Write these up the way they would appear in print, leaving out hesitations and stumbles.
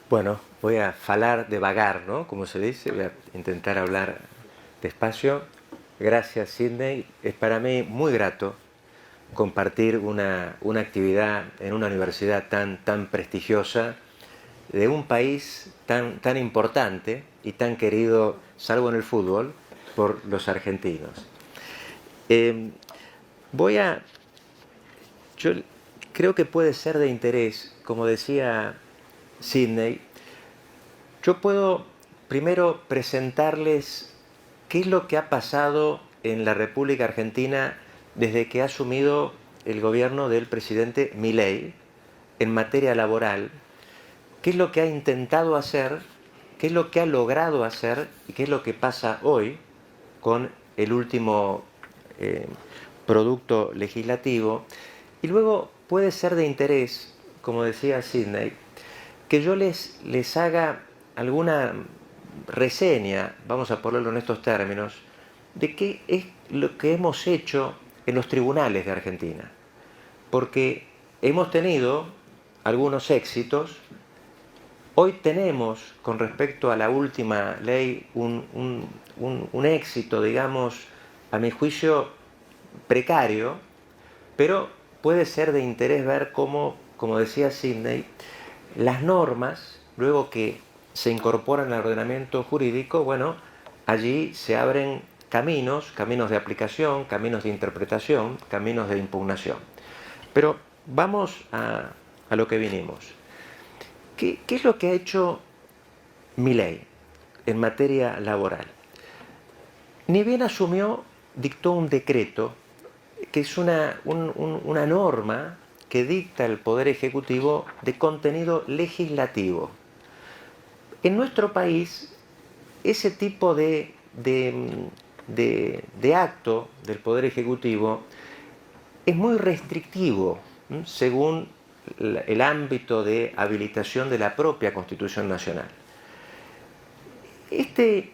Bueno, voy a falar devagar, ¿no? Como se dice, voy a intentar hablar despacio. Gracias, Sidney. Es para mí muy grato compartir una actividad en una universidad tan prestigiosa de un país tan importante y tan querido, salvo en el fútbol, por los argentinos. Eh, voy a... Yo creo que puede ser de interés, como decía Sidney. Yo puedo primero presentarles qué es lo que ha pasado en la República Argentina desde que ha asumido el gobierno del presidente Milei en materia laboral, qué es lo que ha intentado hacer, qué es lo que ha logrado hacer y qué es lo que pasa hoy con el último eh, producto legislativo. Y luego puede ser de interés, como decía Sidney, que yo les haga alguna reseña, vamos a ponerlo en estos términos, de qué es lo que hemos hecho en los tribunales de Argentina. Porque hemos tenido algunos éxitos. Hoy tenemos, con respecto a la última ley, un éxito, digamos, a mi juicio, precario, pero puede ser de interés ver cómo, como decía Sidney, las normas, luego que se incorporan al ordenamiento jurídico, bueno, allí se abren caminos de aplicación, caminos de interpretación, caminos de impugnación. Pero vamos a lo que vinimos. ¿Qué es lo que ha hecho Milei en materia laboral? Ni bien asumió, dictó un decreto que es una norma que dicta el Poder Ejecutivo de contenido legislativo. En nuestro país, ese tipo de acto del Poder Ejecutivo es muy restrictivo, según el ámbito de habilitación de la propia Constitución Nacional. Este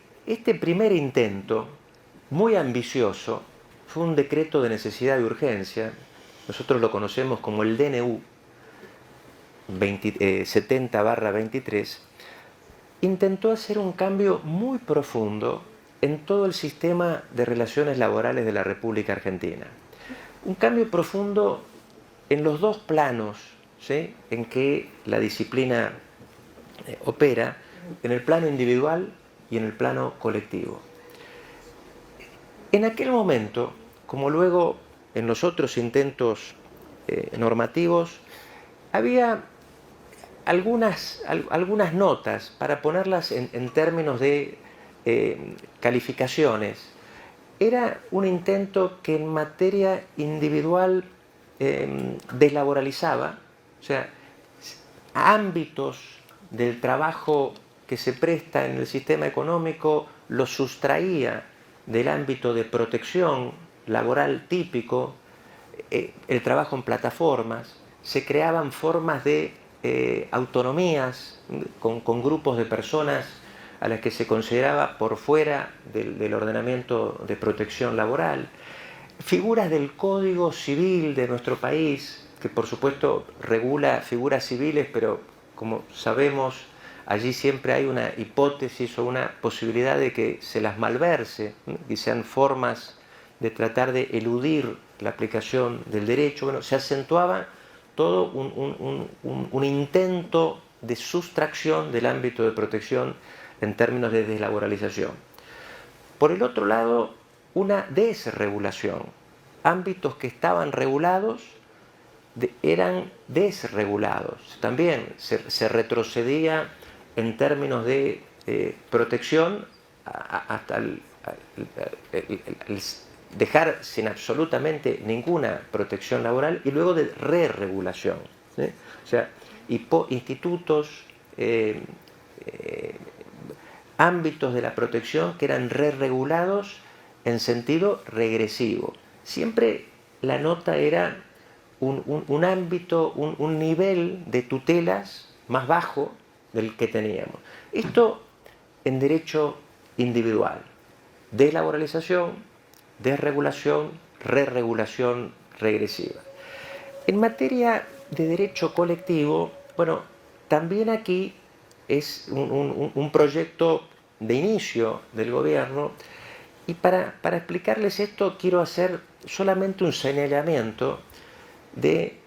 primer intento, muy ambicioso, fue un decreto de necesidad y urgencia. Nosotros lo conocemos como el DNU 70/23. Intentó hacer un cambio muy profundo en todo el sistema de relaciones laborales de la República Argentina. Un cambio profundo en los dos planos, ¿sí?, en que la disciplina opera, en el plano individual y en el plano colectivo. En aquel momento, como luego en los otros intentos normativos, había algunas notas, para ponerlas en términos de calificaciones. Era un intento que en materia individual deslaboralizaba, o sea, ámbitos del trabajo que se presta en el sistema económico los sustraía del ámbito de protección laboral típico, el trabajo en plataformas, se creaban formas de autonomías con grupos de personas a las que se consideraba por fuera del ordenamiento de protección laboral, figuras del Código Civil de nuestro país, que por supuesto regula figuras civiles, pero como sabemos, allí siempre hay una hipótesis o una posibilidad de que se las malverse, y sean formas de tratar de eludir la aplicación del derecho. Bueno, se acentuaba todo un intento de sustracción del ámbito de protección en términos de deslaboralización. Por el otro lado, una desregulación. Ámbitos que estaban regulados eran desregulados. También se retrocedía en términos de protección hasta el dejar sin absolutamente ninguna protección laboral, y luego de re-regulación, ¿sí? O sea, institutos, ámbitos de la protección que eran re-regulados en sentido regresivo. Siempre la nota era un ámbito, un nivel de tutelas más bajo del que teníamos. Esto en derecho individual. Deslaboralización, desregulación, re-regulación regresiva. En materia de derecho colectivo, bueno, también aquí es un proyecto de inicio del gobierno. Y para explicarles esto quiero hacer solamente un señalamiento de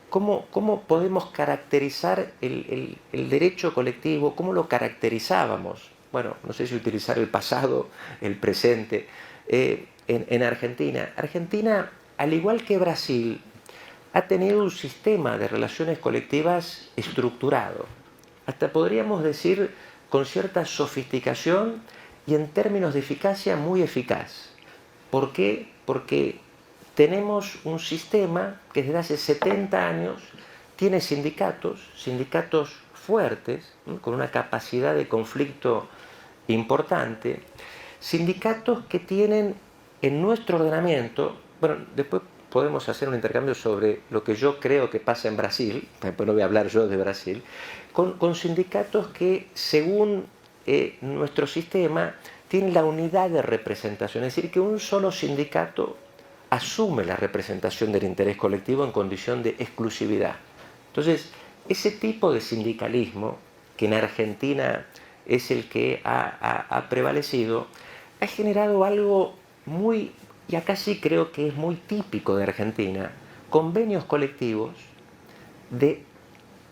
cómo podemos caracterizar el derecho colectivo, cómo lo caracterizábamos. Bueno, no sé si utilizar el pasado, el presente. En Argentina. Argentina, al igual que Brasil, ha tenido un sistema de relaciones colectivas estructurado. Hasta podríamos decir con cierta sofisticación y en términos de eficacia muy eficaz. ¿Por qué? Porque tenemos un sistema que desde hace 70 años tiene sindicatos fuertes, ¿no?, con una capacidad de conflicto importante, sindicatos que tienen en nuestro ordenamiento, bueno, después podemos hacer un intercambio sobre lo que yo creo que pasa en Brasil, después no voy a hablar yo de Brasil, con sindicatos que según nuestro sistema tienen la unidad de representación, es decir, que un solo sindicato asume la representación del interés colectivo en condición de exclusividad. Entonces, ese tipo de sindicalismo, que en Argentina es el que ha prevalecido, ha generado algo muy, y acá sí creo que es muy típico de Argentina, convenios colectivos de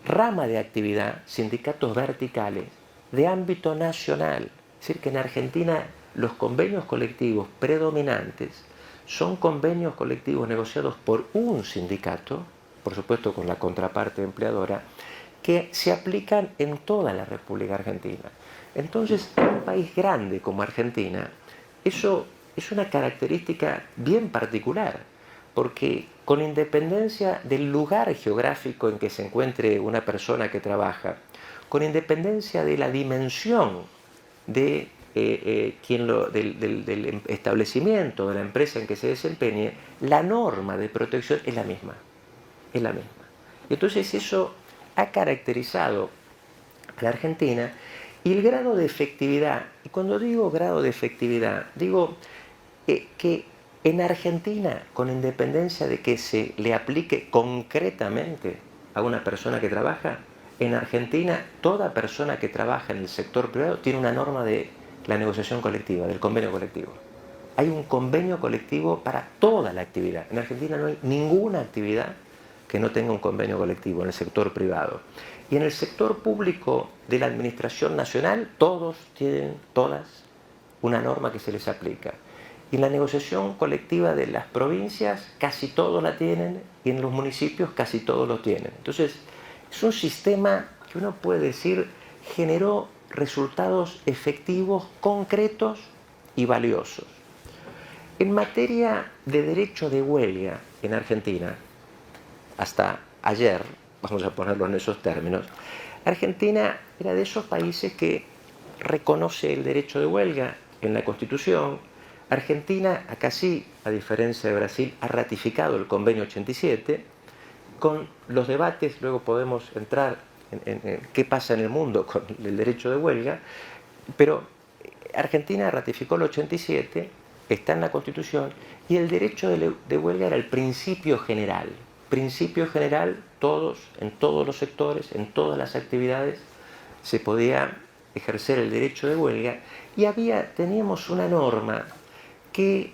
rama de actividad, sindicatos verticales, de ámbito nacional. Es decir, que en Argentina los convenios colectivos predominantes son convenios colectivos negociados por un sindicato, por supuesto con la contraparte empleadora, que se aplican en toda la República Argentina. Entonces, en un país grande como Argentina, eso es una característica bien particular, porque con independencia del lugar geográfico en que se encuentre una persona que trabaja, con independencia de la dimensión de del establecimiento, de la empresa en que se desempeñe, la norma de protección es la misma. Es la misma. Y entonces eso ha caracterizado a la Argentina, y el grado de efectividad, y cuando digo grado de efectividad, digo que en Argentina, con independencia de que se le aplique concretamente a una persona que trabaja, en Argentina toda persona que trabaja en el sector privado tiene una norma de la negociación colectiva, del convenio colectivo. Hay un convenio colectivo para toda la actividad. En Argentina no hay ninguna actividad que no tenga un convenio colectivo en el sector privado. Y en el sector público de la administración nacional, todos tienen, todas, una norma que se les aplica. Y en la negociación colectiva de las provincias, casi todos la tienen, y en los municipios casi todos lo tienen. Entonces, es un sistema que uno puede decir generó resultados efectivos, concretos y valiosos. En materia de derecho de huelga en Argentina, hasta ayer, vamos a ponerlo en esos términos, Argentina era de esos países que reconoce el derecho de huelga en la Constitución. Argentina, acá sí, a diferencia de Brasil, ha ratificado el Convenio 87. Con los debates, luego podemos entrar en qué pasa en el mundo con el derecho de huelga, pero Argentina ratificó el 87, está en la Constitución, y el derecho de huelga era el principio general. Principio general, todos, en todos los sectores, en todas las actividades, se podía ejercer el derecho de huelga, y teníamos una norma que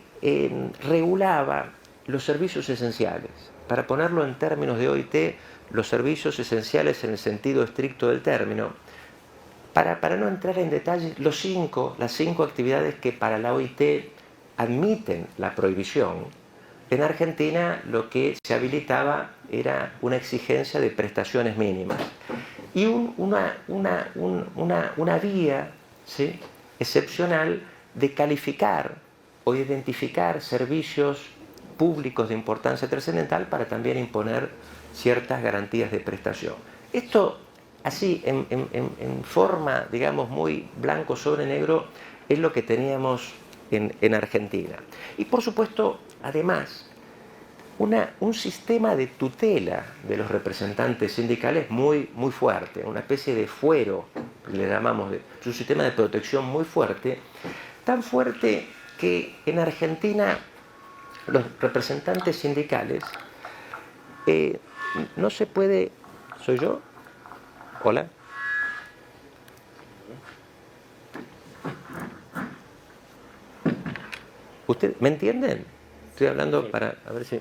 regulaba los servicios esenciales. Para ponerlo en términos de OIT, los servicios esenciales en el sentido estricto del término. Para no entrar en detalles, las cinco actividades que para la OIT admiten la prohibición, en Argentina lo que se habilitaba era una exigencia de prestaciones mínimas y una vía, ¿sí?, excepcional de calificar o identificar servicios públicos de importancia trascendental para también imponer ciertas garantías de prestación. Esto, así, en forma, digamos, muy blanco sobre negro, es lo que teníamos en Argentina. Y por supuesto, además, un sistema de tutela de los representantes sindicales muy fuerte, una especie de fuero, le llamamos, es un sistema de protección muy fuerte, tan fuerte que en Argentina los representantes sindicales no se puede... ¿Soy yo? Hola. ¿Usted me entienden? Estoy hablando para a ver si...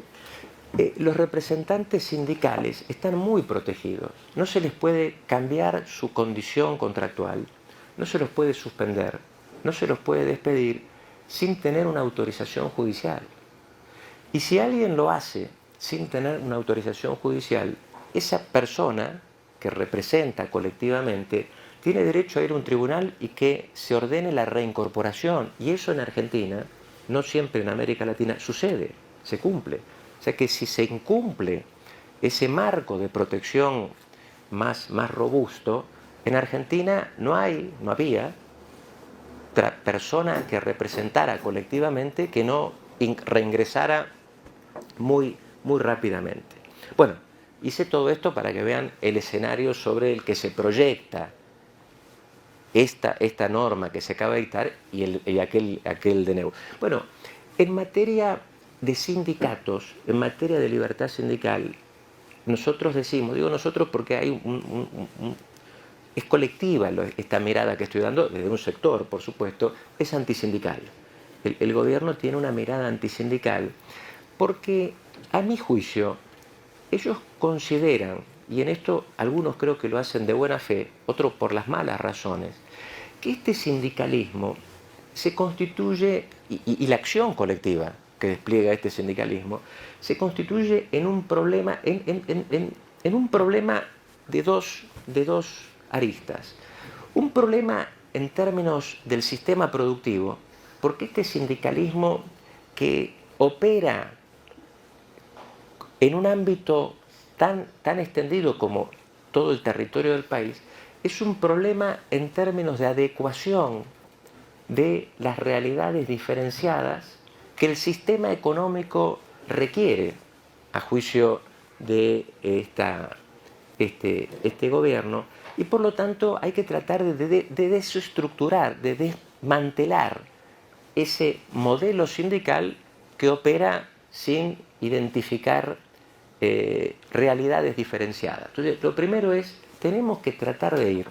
los representantes sindicales están muy protegidos. No se les puede cambiar su condición contractual, no se los puede suspender, no se los puede despedir sin tener una autorización judicial. Y si alguien lo hace sin tener una autorización judicial, esa persona que representa colectivamente tiene derecho a ir a un tribunal y que se ordene la reincorporación. Y eso en Argentina, no siempre en América Latina, sucede, se cumple. O sea que si se incumple ese marco de protección más robusto, en Argentina no había otra persona que representara colectivamente que no reingresara muy rápidamente. Bueno, hice todo esto para que vean el escenario sobre el que se proyecta esta norma que se acaba de dictar y aquel DNU. Bueno, en materia de sindicatos, en materia de libertad sindical, nosotros decimos, digo nosotros porque hay es colectiva esta mirada que estoy dando, desde un sector, por supuesto, es antisindical. El gobierno tiene una mirada antisindical porque, a mi juicio, ellos consideran, y en esto algunos creo que lo hacen de buena fe, otros por las malas razones, que este sindicalismo se constituye, y la acción colectiva que despliega este sindicalismo, se constituye en un problema, en un problema de dos aristas. Un problema en términos del sistema productivo, porque este sindicalismo que opera en un ámbito tan extendido como todo el territorio del país, es un problema en términos de adecuación de las realidades diferenciadas que el sistema económico requiere, a juicio de este gobierno, y por lo tanto hay que tratar de desestructurar, de desmantelar ese modelo sindical que opera sin identificar realidades diferenciadas. Entonces, lo primero es, tenemos que tratar de ir,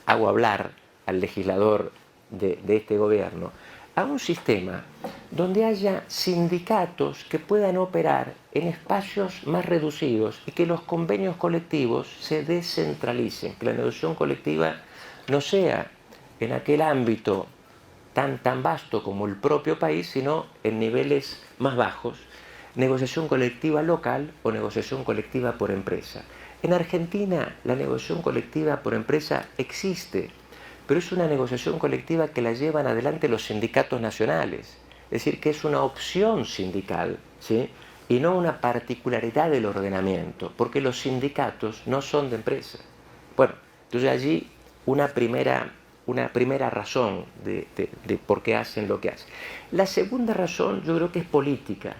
hago hablar al legislador de este gobierno, a un sistema donde haya sindicatos que puedan operar en espacios más reducidos y que los convenios colectivos se descentralicen, que la negociación colectiva no sea en aquel ámbito tan vasto como el propio país, sino en niveles más bajos, negociación colectiva local o negociación colectiva por empresa. En Argentina la negociación colectiva por empresa existe, pero es una negociación colectiva que la llevan adelante los sindicatos nacionales, es decir, que es una opción sindical, ¿sí?, y no una particularidad del ordenamiento, porque los sindicatos no son de empresa. Bueno, entonces allí una primera razón de por qué hacen lo que hacen. La segunda razón yo creo que es política,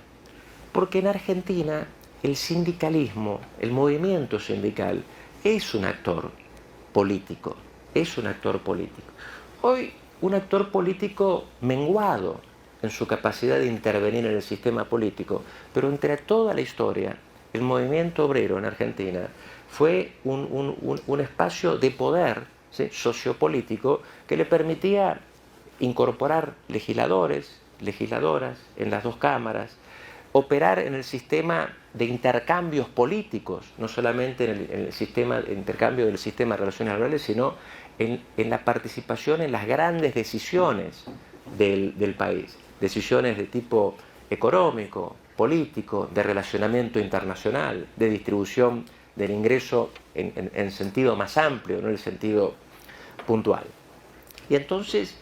porque en Argentina el sindicalismo, el movimiento sindical, es un actor político. Es un actor político. Hoy un actor político menguado en su capacidad de intervenir en el sistema político, pero entre toda la historia, el movimiento obrero en Argentina fue un espacio de poder, ¿sí?, sociopolítico que le permitía incorporar legisladores, legisladoras en las dos cámaras, operar en el sistema de intercambios políticos, no solamente en el sistema de intercambio del sistema de relaciones laborales, sino en la participación en las grandes decisiones del país, decisiones de tipo económico, político, de relacionamiento internacional, de distribución del ingreso en sentido más amplio, no en el sentido puntual. Y entonces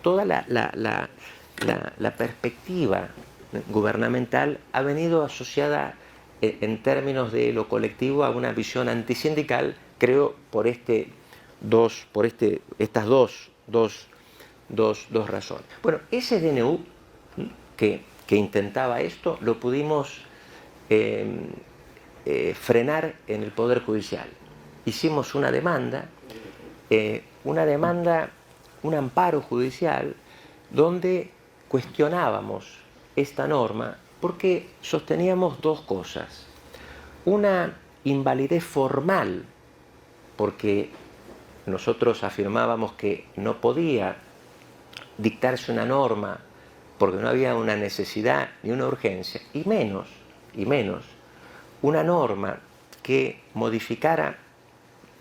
toda la perspectiva gubernamental ha venido asociada en términos de lo colectivo a una visión antisindical, creo, por estas dos razones. Bueno, ese DNU que intentaba esto lo pudimos frenar en el Poder Judicial. Hicimos una demanda, un amparo judicial, donde cuestionábamos esta norma porque sosteníamos dos cosas. Una invalidez formal, porque nosotros afirmábamos que no podía dictarse una norma porque no había una necesidad ni una urgencia, y menos una norma que modificara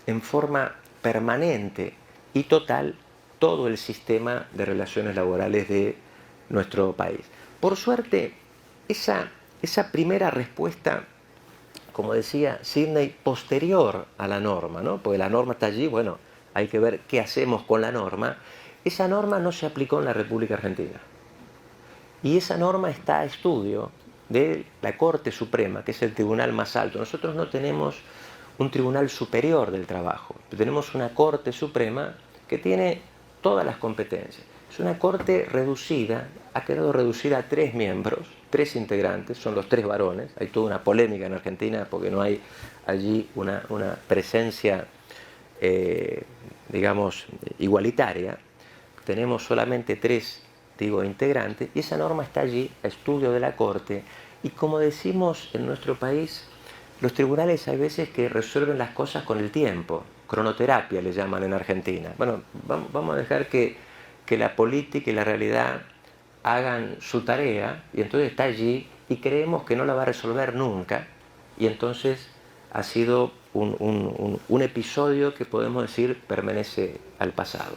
en forma permanente y total todo el sistema de relaciones laborales de nuestro país. Por suerte, esa primera respuesta, como decía Sidney, posterior a la norma, ¿no? Porque la norma está allí, bueno, hay que ver qué hacemos con la norma. Esa norma no se aplicó en la República Argentina. Y esa norma está a estudio de la Corte Suprema, que es el tribunal más alto. Nosotros no tenemos un tribunal superior del trabajo, tenemos una Corte Suprema que tiene todas las competencias. Es una Corte reducida, ha quedado reducida a 3 miembros, 3 integrantes, son los 3 varones. Hay toda una polémica en Argentina porque no hay allí una presencia, digamos, igualitaria. Tenemos solamente 3, integrantes, y esa norma está allí a estudio de la Corte. Y como decimos en nuestro país, los tribunales hay veces que resuelven las cosas con el tiempo, cronoterapia le llaman en Argentina. Bueno, vamos a dejar que la política y la realidad hagan su tarea, y entonces está allí y creemos que no la va a resolver nunca, y entonces ha sido un episodio que podemos decir pertenece al pasado.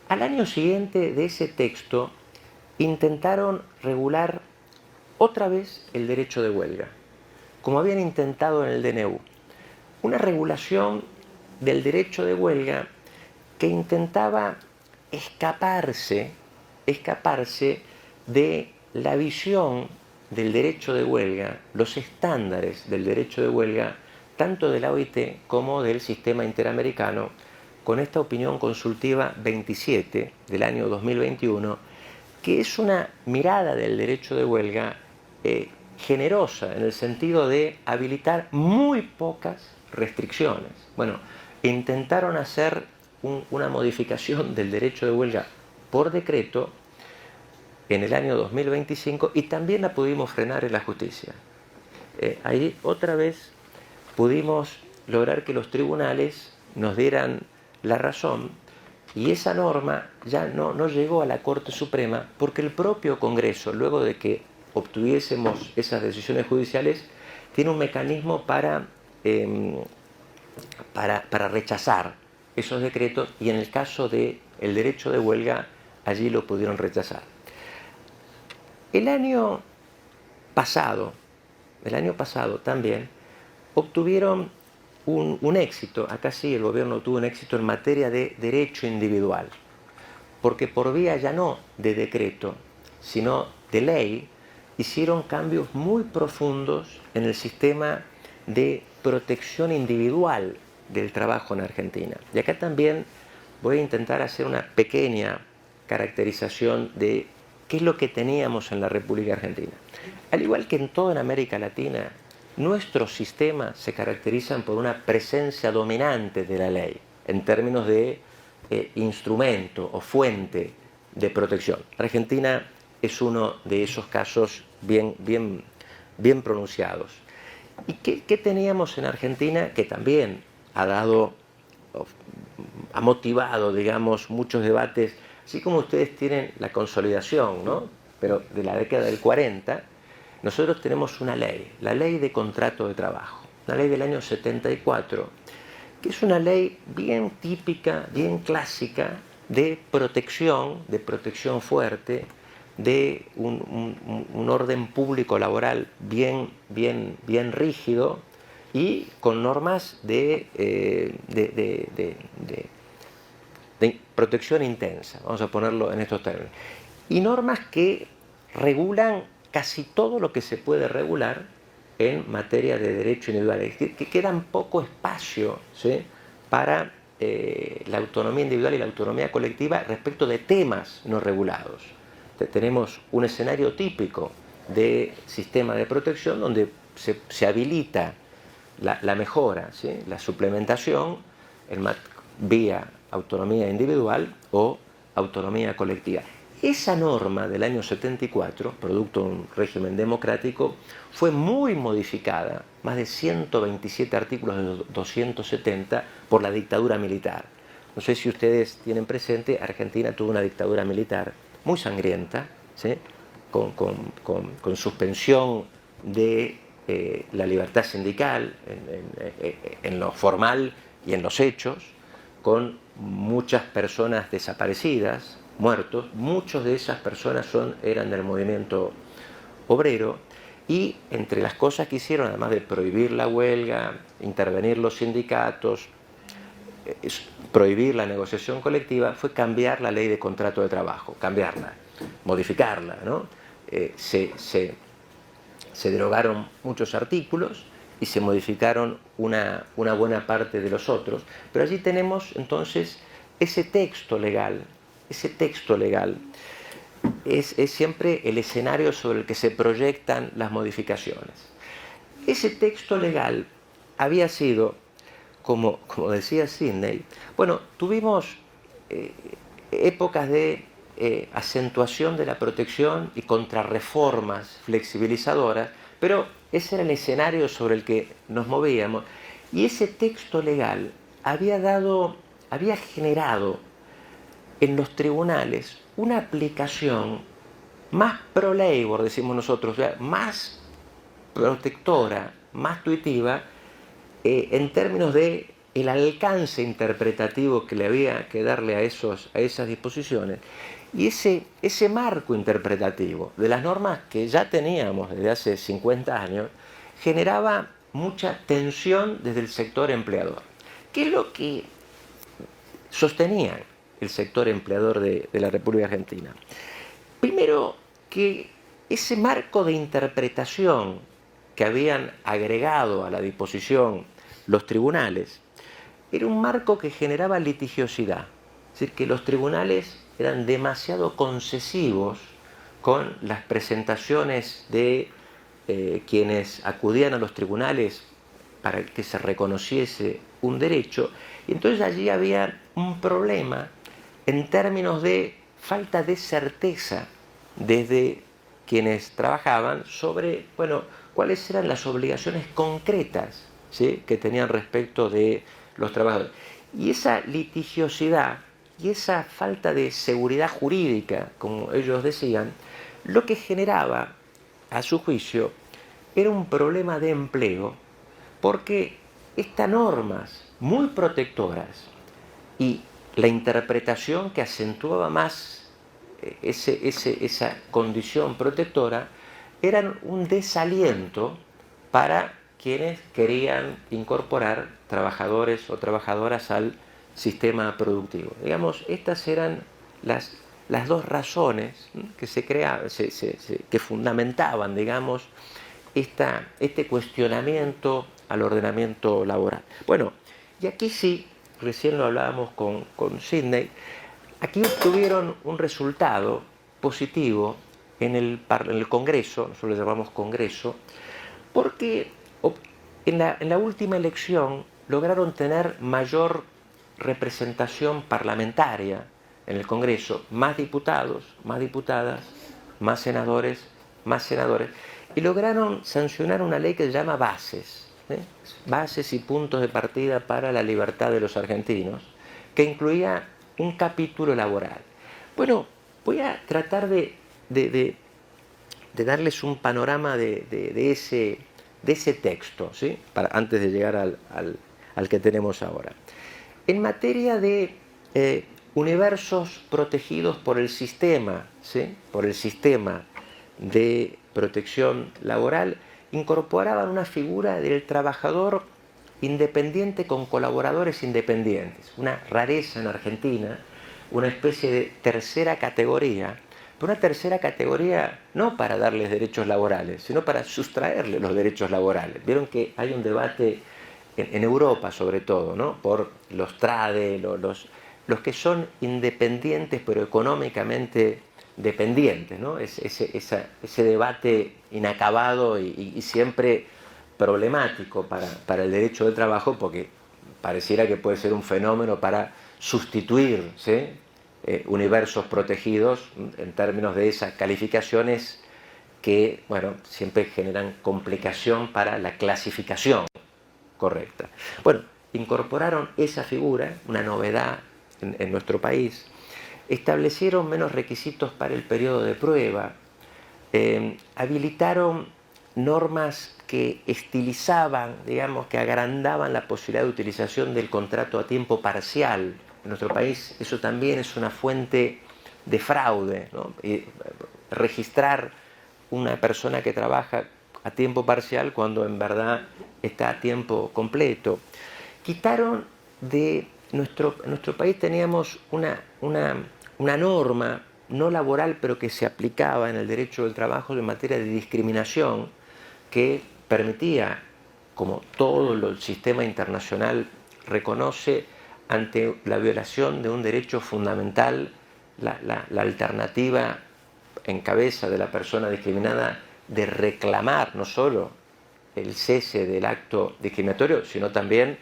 Al año siguiente de ese texto intentaron regular otra vez el derecho de huelga, como habían intentado en el DNU. Una regulación del derecho de huelga que intentaba escaparse de la visión del derecho de huelga, los estándares del derecho de huelga, tanto de la OIT como del sistema interamericano, con esta opinión consultiva 27 del año 2021, que es una mirada del derecho de huelga generosa, en el sentido de habilitar muy pocas restricciones. Bueno, intentaron hacer una modificación del derecho de huelga por decreto en el año 2025 y también la pudimos frenar en la justicia. Ahí otra vez pudimos lograr que los tribunales nos dieran la razón, y esa norma ya no llegó a la Corte Suprema porque el propio Congreso, luego de que obtuviésemos esas decisiones judiciales, tiene un mecanismo para rechazar esos decretos, y en el caso del derecho de huelga allí lo pudieron rechazar. El año pasado también obtuvieron un éxito. Acá sí el gobierno tuvo un éxito en materia de derecho individual, porque por vía ya no de decreto, sino de ley, hicieron cambios muy profundos en el sistema de protección individual del trabajo en Argentina. Y acá también voy a intentar hacer una pequeña caracterización de qué es lo que teníamos en la República Argentina. Al igual que en toda América Latina, nuestros sistemas se caracterizan por una presencia dominante de la ley en términos de instrumento o fuente de protección. Argentina es uno de esos casos bien pronunciados. ¿Y qué teníamos en Argentina? Que también ha motivado, digamos, muchos debates, así como ustedes tienen la consolidación, ¿no? Pero de la década del 40, nosotros tenemos una ley, la Ley de Contrato de Trabajo, una ley del año 74, que es una ley bien típica, bien clásica de protección fuerte, de un orden público laboral bien rígido y con normas de protección intensa, vamos a ponerlo en estos términos. Y normas que regulan casi todo lo que se puede regular en materia de derecho individual. Es decir, que queda poco espacio, ¿sí?, para la autonomía individual y la autonomía colectiva respecto de temas no regulados. Tenemos un escenario típico de sistema de protección donde se habilita la mejora, ¿sí?, la suplementación vía autonomía individual o autonomía colectiva. Esa norma del año 74, producto de un régimen democrático, fue muy modificada, más de 127 artículos de 270, por la dictadura militar. no sé si ustedes tienen presente, Argentina tuvo una dictadura militar muy sangrienta, ¿sí? Con suspensión de la libertad sindical en lo formal y en los hechos, con muchas personas desaparecidas, muertos. Muchas de esas personas eran del movimiento obrero, y entre las cosas que hicieron, además de prohibir la huelga, intervenir los sindicatos, prohibir la negociación colectiva, fue cambiar la ley de contrato de trabajo, cambiarla, modificarla, ¿no? Se derogaron muchos artículos y se modificaron una buena parte de los otros, pero allí tenemos entonces ese texto legal es siempre el escenario sobre el que se proyectan las modificaciones. Ese texto legal había sido, como decía Sidney, bueno, tuvimos épocas de acentuación de la protección y contrarreformas flexibilizadoras, pero ese era el escenario sobre el que nos movíamos, y ese texto legal había generado en los tribunales una aplicación más pro-labor, decimos nosotros, más protectora, más tuitiva, en términos de el alcance interpretativo que le había que darle a esas disposiciones. Y ese marco interpretativo de las normas que ya teníamos desde hace 50 años generaba mucha tensión desde el sector empleador. ¿Qué es lo que sostenía el sector empleador de la República Argentina? Primero, que ese marco de interpretación que habían agregado a la disposición los tribunales era un marco que generaba litigiosidad. Es decir, que los tribunales eran demasiado concesivos con las presentaciones de quienes acudían a los tribunales para que se reconociese un derecho, y entonces allí había un problema en términos de falta de certeza desde quienes trabajaban sobre, bueno, cuáles eran las obligaciones concretas, ¿sí?, que tenían respecto de los trabajadores. Y esa litigiosidad y esa falta de seguridad jurídica, como ellos decían, lo que generaba, a su juicio, era un problema de empleo, porque estas normas muy protectoras y la interpretación que acentuaba más esa condición protectora eran un desaliento para quienes querían incorporar trabajadores o trabajadoras al sistema productivo. Digamos, estas eran las dos razones que que fundamentaban, digamos, este cuestionamiento al ordenamiento laboral. Bueno, y aquí sí, recién lo hablábamos con Sidney, aquí obtuvieron un resultado positivo en el Congreso, nosotros lo llamamos Congreso, porque en la última elección lograron tener mayor representación parlamentaria en el Congreso, más diputados, más diputadas, más senadores, y lograron sancionar una ley que se llama Bases, Bases y puntos de partida para la libertad de los argentinos, que incluía un capítulo laboral. Bueno, voy a tratar de darles un panorama de ese texto, ¿sí?, antes de llegar al que tenemos ahora. En materia de universos protegidos por el sistema, ¿sí?, por el sistema de protección laboral, incorporaban una figura del trabajador independiente con colaboradores independientes, una rareza en Argentina, una especie de tercera categoría, pero una tercera categoría no para darles derechos laborales, sino para sustraerles los derechos laborales. Vieron que hay un debate en Europa, sobre todo, ¿no?, por los trade, los que son independientes pero económicamente dependientes, ¿no? Ese debate inacabado y siempre problemático para el derecho del trabajo, porque pareciera que puede ser un fenómeno para sustituir, ¿sí?, universos protegidos en términos de esas calificaciones que, bueno, siempre generan complicación para la clasificación correcta. Bueno, incorporaron esa figura, una novedad en nuestro país, establecieron menos requisitos para el periodo de prueba, habilitaron normas que estilizaban, digamos, que agrandaban la posibilidad de utilización del contrato a tiempo parcial. En nuestro país eso también es una fuente de fraude, ¿no? Registrar una persona que trabaja a tiempo parcial cuando en verdad está a tiempo completo. Quitaron de en nuestro país teníamos una norma no laboral, pero que se aplicaba en el derecho del trabajo en materia de discriminación, que permitía, como todo el sistema internacional reconoce, ante la violación de un derecho fundamental, la alternativa en cabeza de la persona discriminada de reclamar no solo el cese del acto discriminatorio, sino también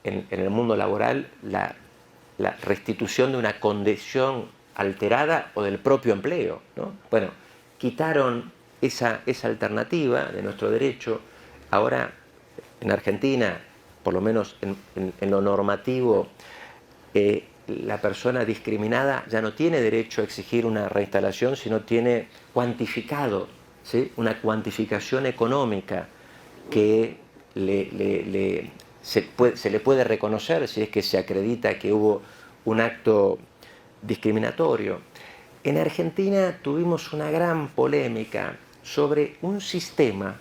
en el mundo laboral la restitución de una condición alterada o del propio empleo, ¿no? Bueno, quitaron esa alternativa de nuestro derecho. Ahora en Argentina, por lo menos en lo normativo, la persona discriminada ya no tiene derecho a exigir una reinstalación, sino tiene cuantificado, ¿sí?, una cuantificación económica que se le puede reconocer si es que se acredita que hubo un acto discriminatorio. En Argentina tuvimos una gran polémica sobre un sistema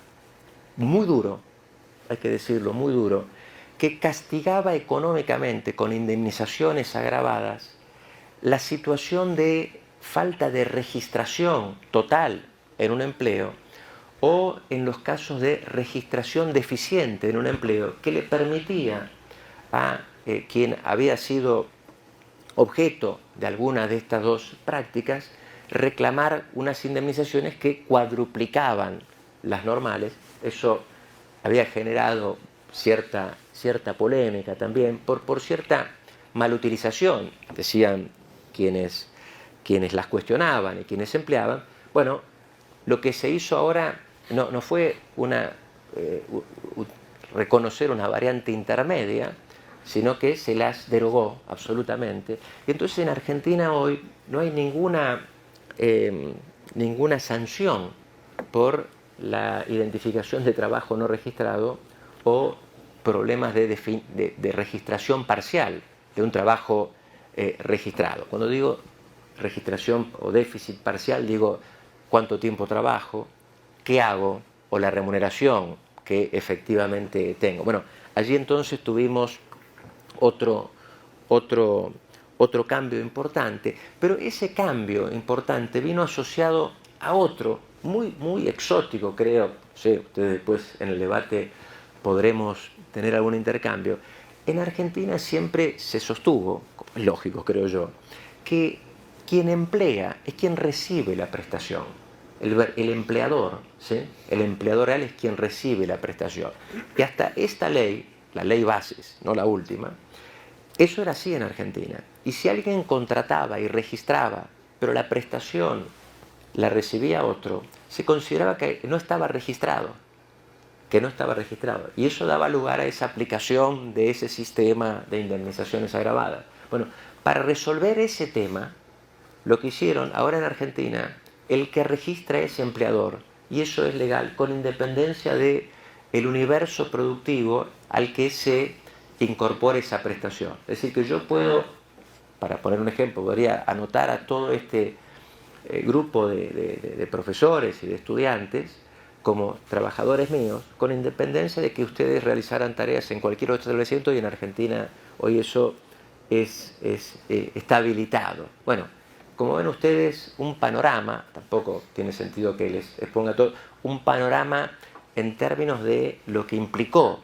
muy duro, hay que decirlo, muy duro, que castigaba económicamente con indemnizaciones agravadas la situación de falta de registración total en un empleo o en los casos de registración deficiente en un empleo, que le permitía a quien había sido objeto de alguna de estas dos prácticas reclamar unas indemnizaciones que cuadruplicaban las normales. Eso había generado cierta polémica también por cierta malutilización, decían quienes las cuestionaban y quienes empleaban. Bueno, lo que se hizo ahora no fue reconocer una variante intermedia, sino que se las derogó absolutamente. Y entonces en Argentina hoy no hay ninguna sanción por la identificación de trabajo no registrado o problemas de registración parcial de un trabajo registrado. Cuando digo registración o déficit parcial, digo cuánto tiempo trabajo, qué hago o la remuneración que efectivamente tengo. Bueno, allí entonces tuvimos otro cambio importante, pero ese cambio importante vino asociado a otro muy exótico, creo. Sí, ustedes después en el debate podremos tener algún intercambio. En Argentina siempre se sostuvo, es lógico creo yo, que quien emplea es quien recibe la prestación. El empleador, ¿sí?, el empleador real es quien recibe la prestación. Y hasta esta ley, la ley bases, no la última, eso era así en Argentina. Y si alguien contrataba y registraba, pero la prestación la recibía otro, se consideraba que no estaba registrado. Y eso daba lugar a esa aplicación de ese sistema de indemnizaciones agravadas. Bueno, para resolver ese tema, lo que hicieron ahora en Argentina, el que registra es empleador, y eso es legal, con independencia del universo productivo al que se incorpore esa prestación. Es decir, que yo puedo, para poner un ejemplo, podría anotar a todo este grupo de profesores y de estudiantes como trabajadores míos, con independencia de que ustedes realizaran tareas en cualquier otro establecimiento, y en Argentina hoy eso está habilitado. Bueno, como ven ustedes, un panorama, tampoco tiene sentido que les exponga todo, un panorama en términos de lo que implicó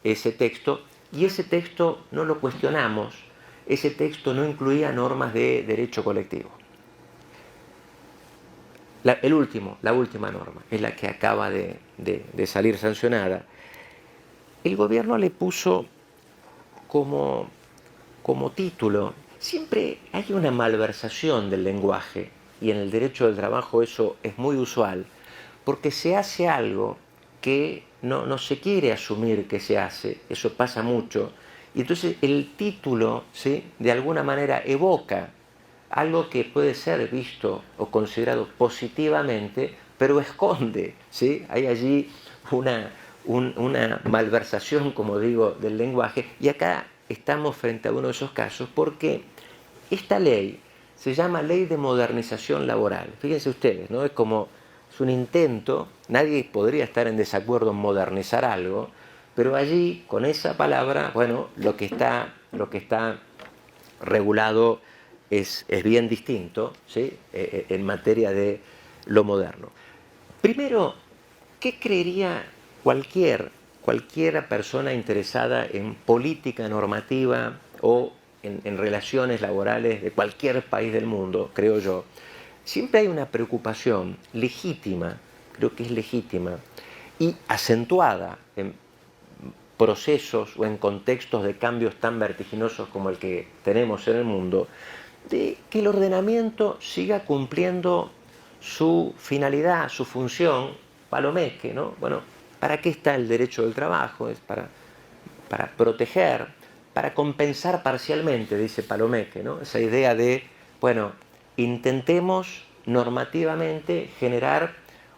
ese texto, y ese texto no lo cuestionamos, ese texto no incluía normas de derecho colectivo. La última norma es la que acaba de salir sancionada. El gobierno le puso como título, siempre hay una malversación del lenguaje, y en el derecho del trabajo eso es muy usual, porque se hace algo que no se quiere asumir que se hace, eso pasa mucho, Y entonces el título, ¿sí?, de alguna manera evoca algo que puede ser visto o considerado positivamente, pero esconde, ¿sí? Hay allí una malversación, como digo, del lenguaje, y acá estamos frente a uno de esos casos porque esta ley se llama Ley de Modernización Laboral. Fíjense ustedes, ¿no? Es un intento, nadie podría estar en desacuerdo en modernizar algo, pero allí, con esa palabra, bueno, lo que está regulado es bien distinto, ¿sí?, en materia de lo moderno. Primero, ¿qué creería cualquiera persona interesada en política normativa o en relaciones laborales de cualquier país del mundo, creo yo? Siempre hay una preocupación legítima, creo que es legítima, y acentuada en procesos o en contextos de cambios tan vertiginosos como el que tenemos en el mundo, de que el ordenamiento siga cumpliendo su finalidad, su función, Palomeque, ¿no? Bueno, ¿para qué está el derecho del trabajo? Es para proteger, para compensar parcialmente, dice Palomeque, ¿no? Esa idea de, bueno, intentemos normativamente generar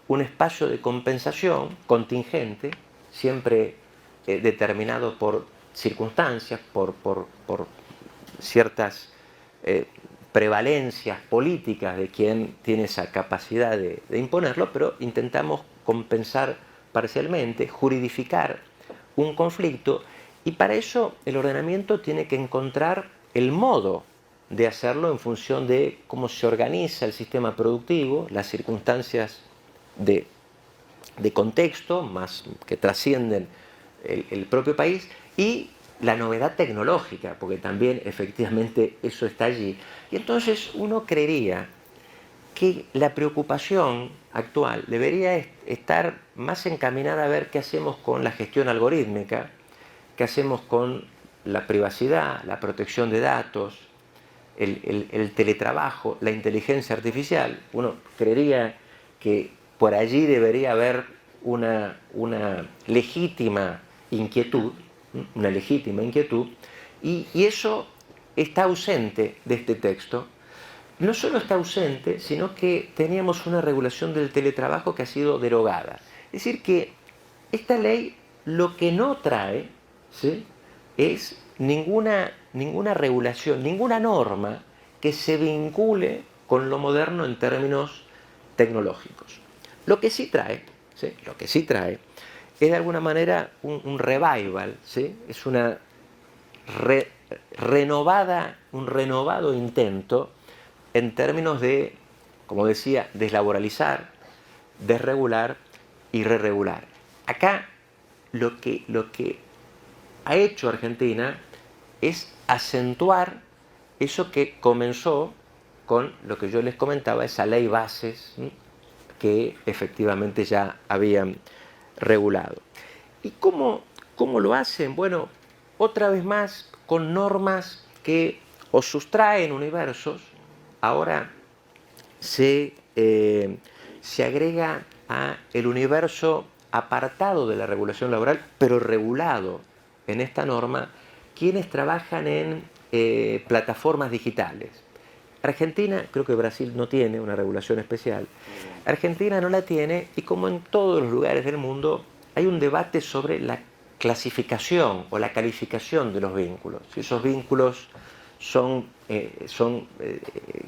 un espacio de compensación contingente, siempre determinado por circunstancias, por ciertas prevalencias políticas de quien tiene esa capacidad de imponerlo, pero intentamos compensar parcialmente, juridificar un conflicto, y para eso el ordenamiento tiene que encontrar el modo de hacerlo en función de cómo se organiza el sistema productivo, las circunstancias de contexto, más que trascienden el propio país, y la novedad tecnológica, porque también efectivamente eso está allí. Y entonces uno creería que la preocupación actual debería estar más encaminada a ver qué hacemos con la gestión algorítmica, qué hacemos con la privacidad, la protección de datos, el teletrabajo, la inteligencia artificial. Uno creería que por allí debería haber una legítima inquietud, y eso está ausente de este texto. No solo está ausente, sino que teníamos una regulación del teletrabajo que ha sido derogada. Es decir, que esta ley lo que no trae, ¿sí?, es ninguna regulación, ninguna norma que se vincule con lo moderno en términos tecnológicos. Lo que sí trae, ¿sí?, lo que sí trae es de alguna manera un revival, ¿sí?, es un renovado intento en términos de, como decía, deslaboralizar, desregular y reregular. Acá lo que ha hecho Argentina es acentuar eso que comenzó con lo que yo les comentaba, esa ley bases, ¿sí?, que efectivamente ya habían regulado. ¿Y cómo lo hacen? Bueno, otra vez más, con normas que o sustraen universos. Ahora se agrega a el universo apartado de la regulación laboral, pero regulado en esta norma, quienes trabajan en plataformas digitales. Argentina, creo que Brasil no tiene una regulación especial. Argentina no la tiene, y como en todos los lugares del mundo, hay un debate sobre la clasificación o la calificación de los vínculos. Si esos vínculos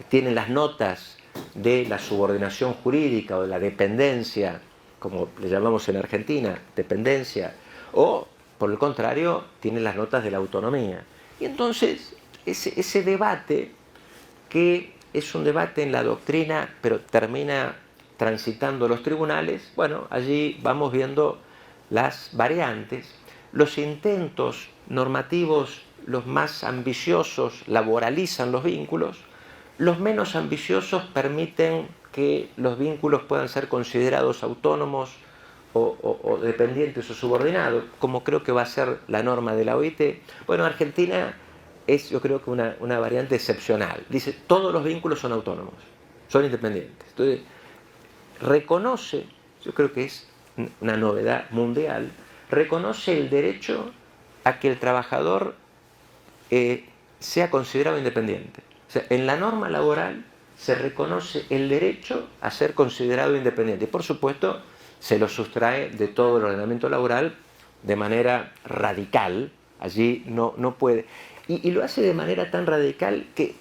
tienen las notas de la subordinación jurídica o de la dependencia, como le llamamos en Argentina, dependencia, o por el contrario, tienen las notas de la autonomía. Y entonces, ese debate, que es un debate en la doctrina, pero termina transitando los tribunales, bueno, allí vamos viendo las variantes. Los intentos normativos, los más ambiciosos, laboralizan los vínculos. Los menos ambiciosos permiten que los vínculos puedan ser considerados autónomos o dependientes o subordinados, como creo que va a ser la norma de la OIT. Bueno, Argentina es, yo creo que una variante excepcional. Dice, todos los vínculos son autónomos, son independientes. Entonces, reconoce, yo creo que es una novedad mundial, reconoce el derecho a que el trabajador sea considerado independiente. O sea, en la norma laboral se reconoce el derecho a ser considerado independiente. Y por supuesto, se lo sustrae de todo el ordenamiento laboral de manera radical. Allí no puede. Y lo hace de manera tan radical que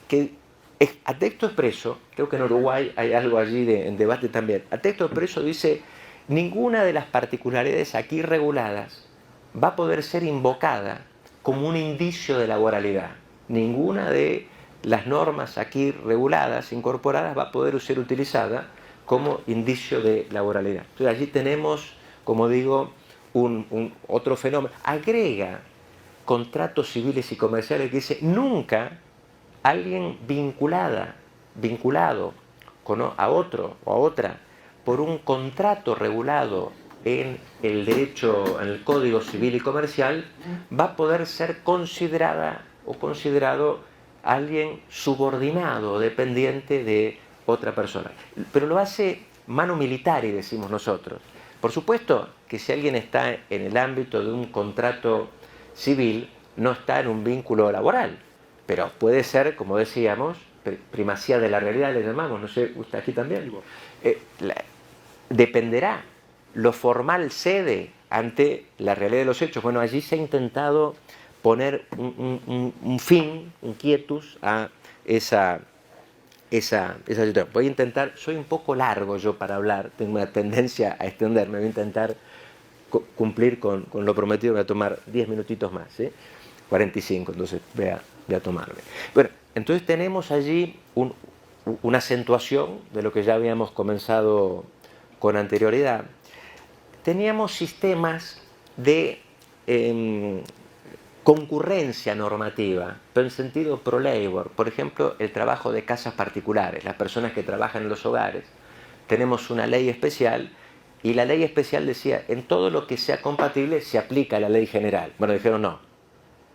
a texto expreso, creo que en Uruguay hay algo allí en debate también, a texto expreso dice, ninguna de las particularidades aquí reguladas va a poder ser invocada como un indicio de laboralidad. Ninguna de las normas aquí reguladas, incorporadas, va a poder ser utilizada como indicio de laboralidad. Entonces allí tenemos, como digo, otro fenómeno. Agrega contratos civiles y comerciales que dice, nunca alguien vinculado a otro o a otra por un contrato regulado en el derecho, en el Código Civil y Comercial, va a poder ser considerada o considerado alguien subordinado o dependiente de otra persona. Pero lo hace manu militari, decimos nosotros. Por supuesto que si alguien está en el ámbito de un contrato civil, no está en un vínculo laboral, pero puede ser, como decíamos, primacía de la realidad le llamamos, no sé, usted aquí también. Dependerá, lo formal cede ante la realidad de los hechos. Bueno, allí se ha intentado poner un fin, un quietus a esa situación. Voy a intentar, soy un poco largo yo para hablar, tengo una tendencia a extenderme, voy a intentar cumplir con lo prometido, voy a tomar 10 minutitos más, ¿sí? 45, entonces voy a tomarme. Bueno, entonces tenemos allí una acentuación de lo que ya habíamos comenzado con anterioridad. Teníamos sistemas de concurrencia normativa, pero en sentido pro-labor. Por ejemplo, el trabajo de casas particulares, las personas que trabajan en los hogares. Tenemos una ley especial y la ley especial decía, en todo lo que sea compatible se aplica la ley general. Bueno, dijeron no.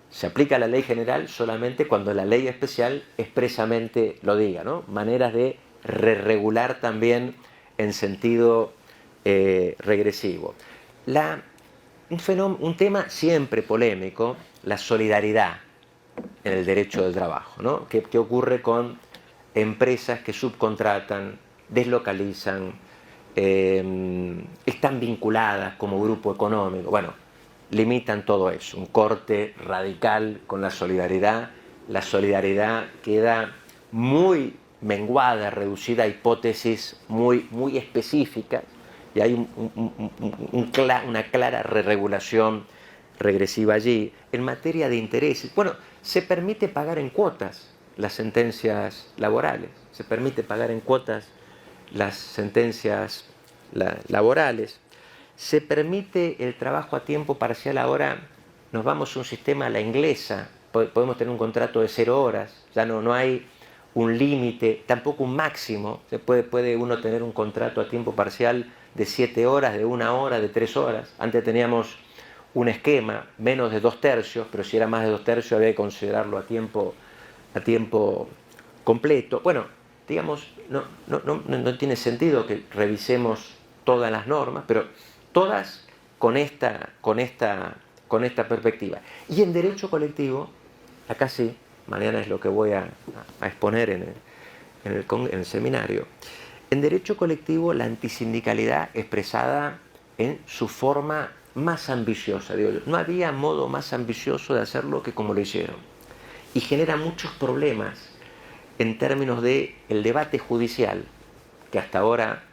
Se aplica la ley general solamente cuando la ley especial expresamente lo diga, ¿no? Maneras de regular también en sentido regresivo. Un tema siempre polémico, la solidaridad en el derecho del trabajo, ¿no? ¿Qué ocurre con empresas que subcontratan, deslocalizan, están vinculadas como grupo económico? Bueno, limitan todo eso, un corte radical con la solidaridad queda muy menguada, reducida a hipótesis muy específicas, y hay una clara regulación regresiva allí. En materia de intereses, bueno, se permite pagar en cuotas las sentencias laborales, se permite pagar en cuotas las sentencias laborales, se permite el trabajo a tiempo parcial. Ahora nos vamos a un sistema a la inglesa, podemos tener un contrato de 0 horas, ya no hay un límite, tampoco un máximo. Puede uno tener un contrato a tiempo parcial de 7 horas, de 1 hora, de 3 horas. Antes teníamos un esquema, menos de 2/3, pero si era más de 2/3 había que considerarlo a tiempo completo. Bueno, digamos, no tiene sentido que revisemos todas las normas, pero todas con esta perspectiva. Y en derecho colectivo, acá sí, mañana es lo que voy a exponer en el seminario. En derecho colectivo, la antisindicalidad expresada en su forma más ambiciosa. Digo yo, no había modo más ambicioso de hacerlo que como lo hicieron. Y genera muchos problemas en términos del debate judicial, que hasta ahora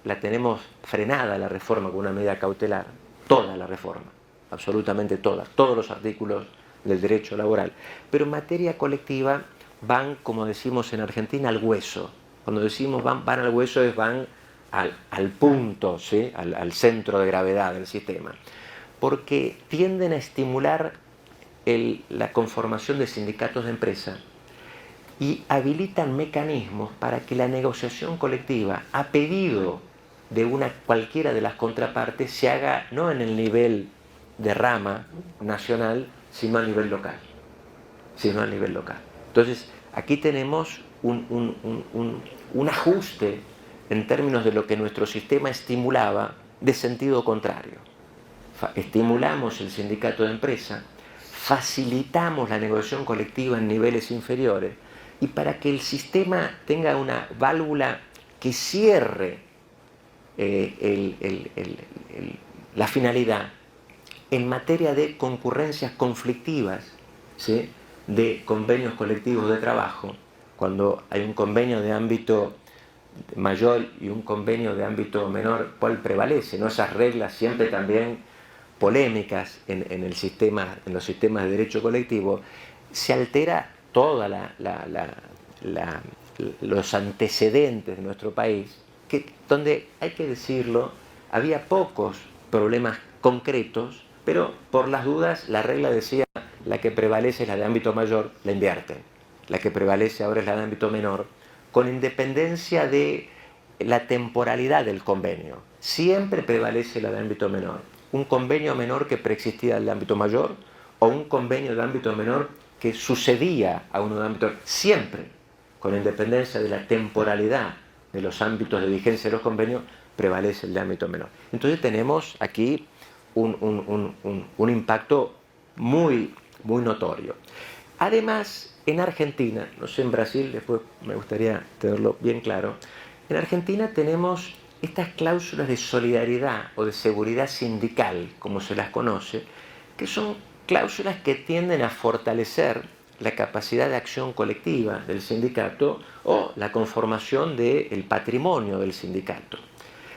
la tenemos frenada la reforma con una medida cautelar, toda la reforma, absolutamente toda, todos los artículos del derecho laboral. Pero en materia colectiva van, como decimos en Argentina, al hueso. Cuando decimos van al hueso es van al punto, ¿sí? al centro de gravedad del sistema. Porque tienden a estimular la conformación de sindicatos de empresa y habilitan mecanismos para que la negociación colectiva, a pedido de cualquiera de las contrapartes, se haga no en el nivel de rama nacional, sino a nivel local. Entonces, aquí tenemos un ajuste en términos de lo que nuestro sistema estimulaba de sentido contrario. Estimulamos el sindicato de empresa, facilitamos la negociación colectiva en niveles inferiores y para que el sistema tenga una válvula que cierre la finalidad en materia de concurrencias conflictivas, ¿sí?, de convenios colectivos de trabajo, cuando hay un convenio de ámbito mayor y un convenio de ámbito menor, ¿cuál prevalece? ¿No? Esas reglas siempre también polémicas en los sistemas de derecho colectivo, se altera toda los antecedentes de nuestro país, donde, hay que decirlo, había pocos problemas concretos, pero por las dudas la regla decía: la que prevalece es la de ámbito mayor, la invierten. La que prevalece ahora es la de ámbito menor, con independencia de la temporalidad del convenio. Siempre prevalece la de ámbito menor. Un convenio menor que preexistía del ámbito mayor, o un convenio de ámbito menor que sucedía a uno de ámbito menor. Siempre, con independencia de la temporalidad de los ámbitos de vigencia de los convenios, prevalece el de ámbito menor. Entonces tenemos aquí un impacto muy notorio. Además, en Argentina, no sé en Brasil, después me gustaría tenerlo bien claro, en Argentina tenemos estas cláusulas de solidaridad o de seguridad sindical, como se las conoce, que son cláusulas que tienden a fortalecer la capacidad de acción colectiva del sindicato o la conformación del patrimonio del sindicato.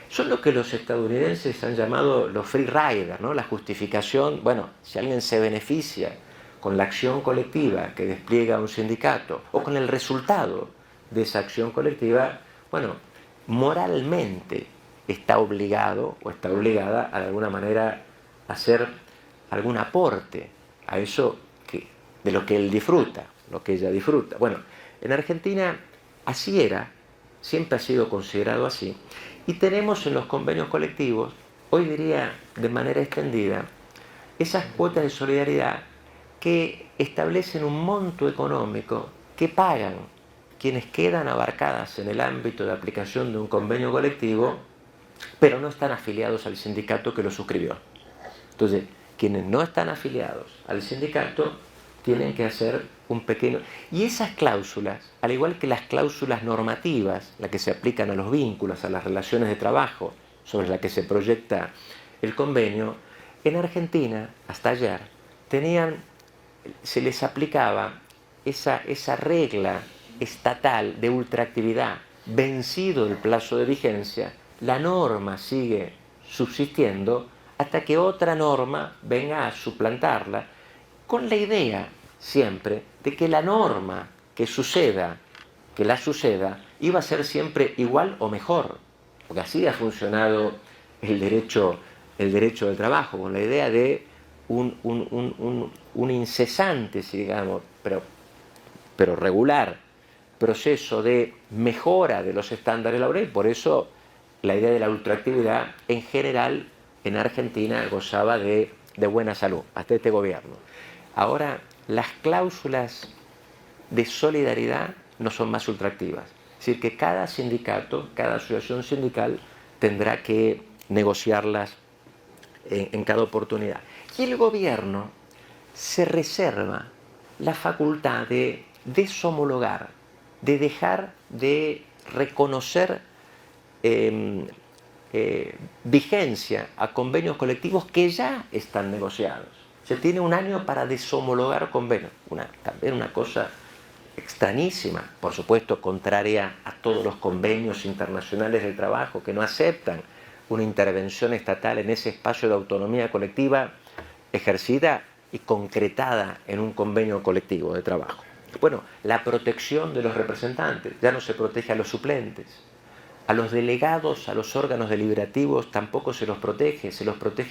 Son lo que los estadounidenses han llamado los free riders, ¿no? La justificación, bueno, si alguien se beneficia con la acción colectiva que despliega un sindicato o con el resultado de esa acción colectiva, bueno, moralmente está obligado o está obligada a de alguna manera a hacer algún aporte a eso de lo que él disfruta, lo que ella disfruta. Bueno, en Argentina así era, siempre ha sido considerado así, y tenemos en los convenios colectivos, hoy diría de manera extendida, esas cuotas de solidaridad que establecen un monto económico que pagan quienes quedan abarcadas en el ámbito de aplicación de un convenio colectivo, pero no están afiliados al sindicato que lo suscribió. Entonces, quienes no están afiliados al sindicato tienen que hacer un pequeño... Y esas cláusulas, al igual que las cláusulas normativas, las que se aplican a los vínculos, a las relaciones de trabajo, sobre las que se proyecta el convenio, en Argentina, hasta ayer, se les aplicaba esa regla estatal de ultraactividad. Vencido el plazo de vigencia, la norma sigue subsistiendo hasta que otra norma venga a suplantarla, con la idea siempre de que la norma que la suceda, iba a ser siempre igual o mejor, porque así ha funcionado el derecho del trabajo, con la idea de un incesante, si digamos, pero regular, proceso de mejora de los estándares laborales. Por eso la idea de la ultraactividad en general en Argentina gozaba de buena salud, hasta este gobierno. Ahora, las cláusulas de solidaridad no son más ultraactivas. Es decir, que cada sindicato, cada asociación sindical tendrá que negociarlas en cada oportunidad. Y el gobierno se reserva la facultad de deshomologar, de dejar de reconocer vigencia a convenios colectivos que ya están negociados. Se tiene un año para deshomologar convenios. También una cosa extrañísima, por supuesto contraria a todos los convenios internacionales del trabajo que no aceptan una intervención estatal en ese espacio de autonomía colectiva ejercida y concretada en un convenio colectivo de trabajo. Bueno, la protección de los representantes, ya no se protege a los suplentes. A los delegados, a los órganos deliberativos tampoco se los protege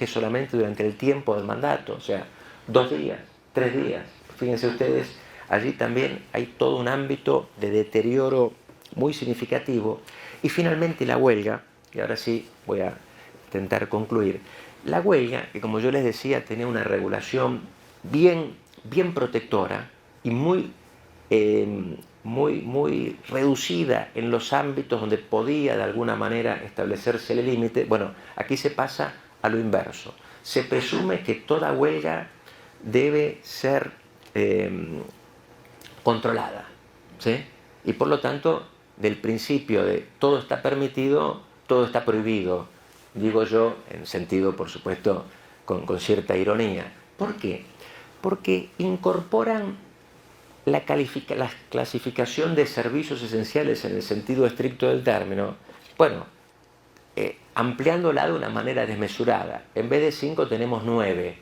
solamente durante el tiempo del mandato, o sea, 2 días, 3 días. Fíjense ustedes, allí también hay todo un ámbito de deterioro muy significativo. Y finalmente la huelga, y ahora sí voy a intentar concluir, la huelga, que como yo les decía, tenía una regulación bien protectora y muy reducida en los ámbitos donde podía de alguna manera establecerse el límite. Bueno, aquí se pasa a lo inverso. Se presume que toda huelga debe ser controlada, ¿sí? Y por lo tanto, del principio de todo está permitido, todo está prohibido, digo yo, en sentido, por supuesto, con cierta ironía. ¿Por qué? Porque incorporan la clasificación de servicios esenciales en el sentido estricto del término, bueno, ampliándola de una manera desmesurada. En vez de 5 tenemos 9.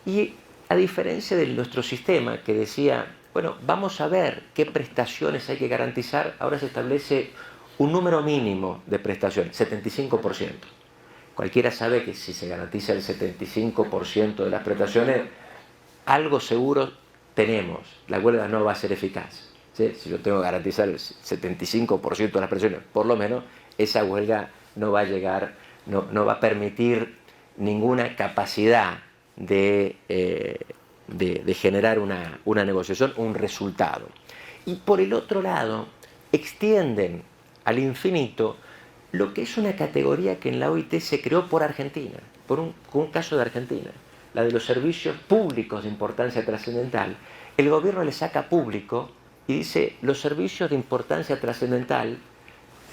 Y a diferencia de nuestro sistema que decía, bueno, vamos a ver qué prestaciones hay que garantizar, ahora se establece un número mínimo de prestaciones, 75%. Cualquiera sabe que si se garantiza el 75% de las prestaciones, algo seguro tenemos, la huelga no va a ser eficaz, ¿sí? Si yo tengo que garantizar el 75% de las prestaciones, por lo menos esa huelga no va a llegar, no va a permitir ninguna capacidad de generar una negociación, un resultado. Y por el otro lado, extienden al infinito lo que es una categoría que en la OIT se creó por Argentina, por un caso de Argentina, la de los servicios públicos de importancia trascendental. El gobierno le saca público y dice los servicios de importancia trascendental,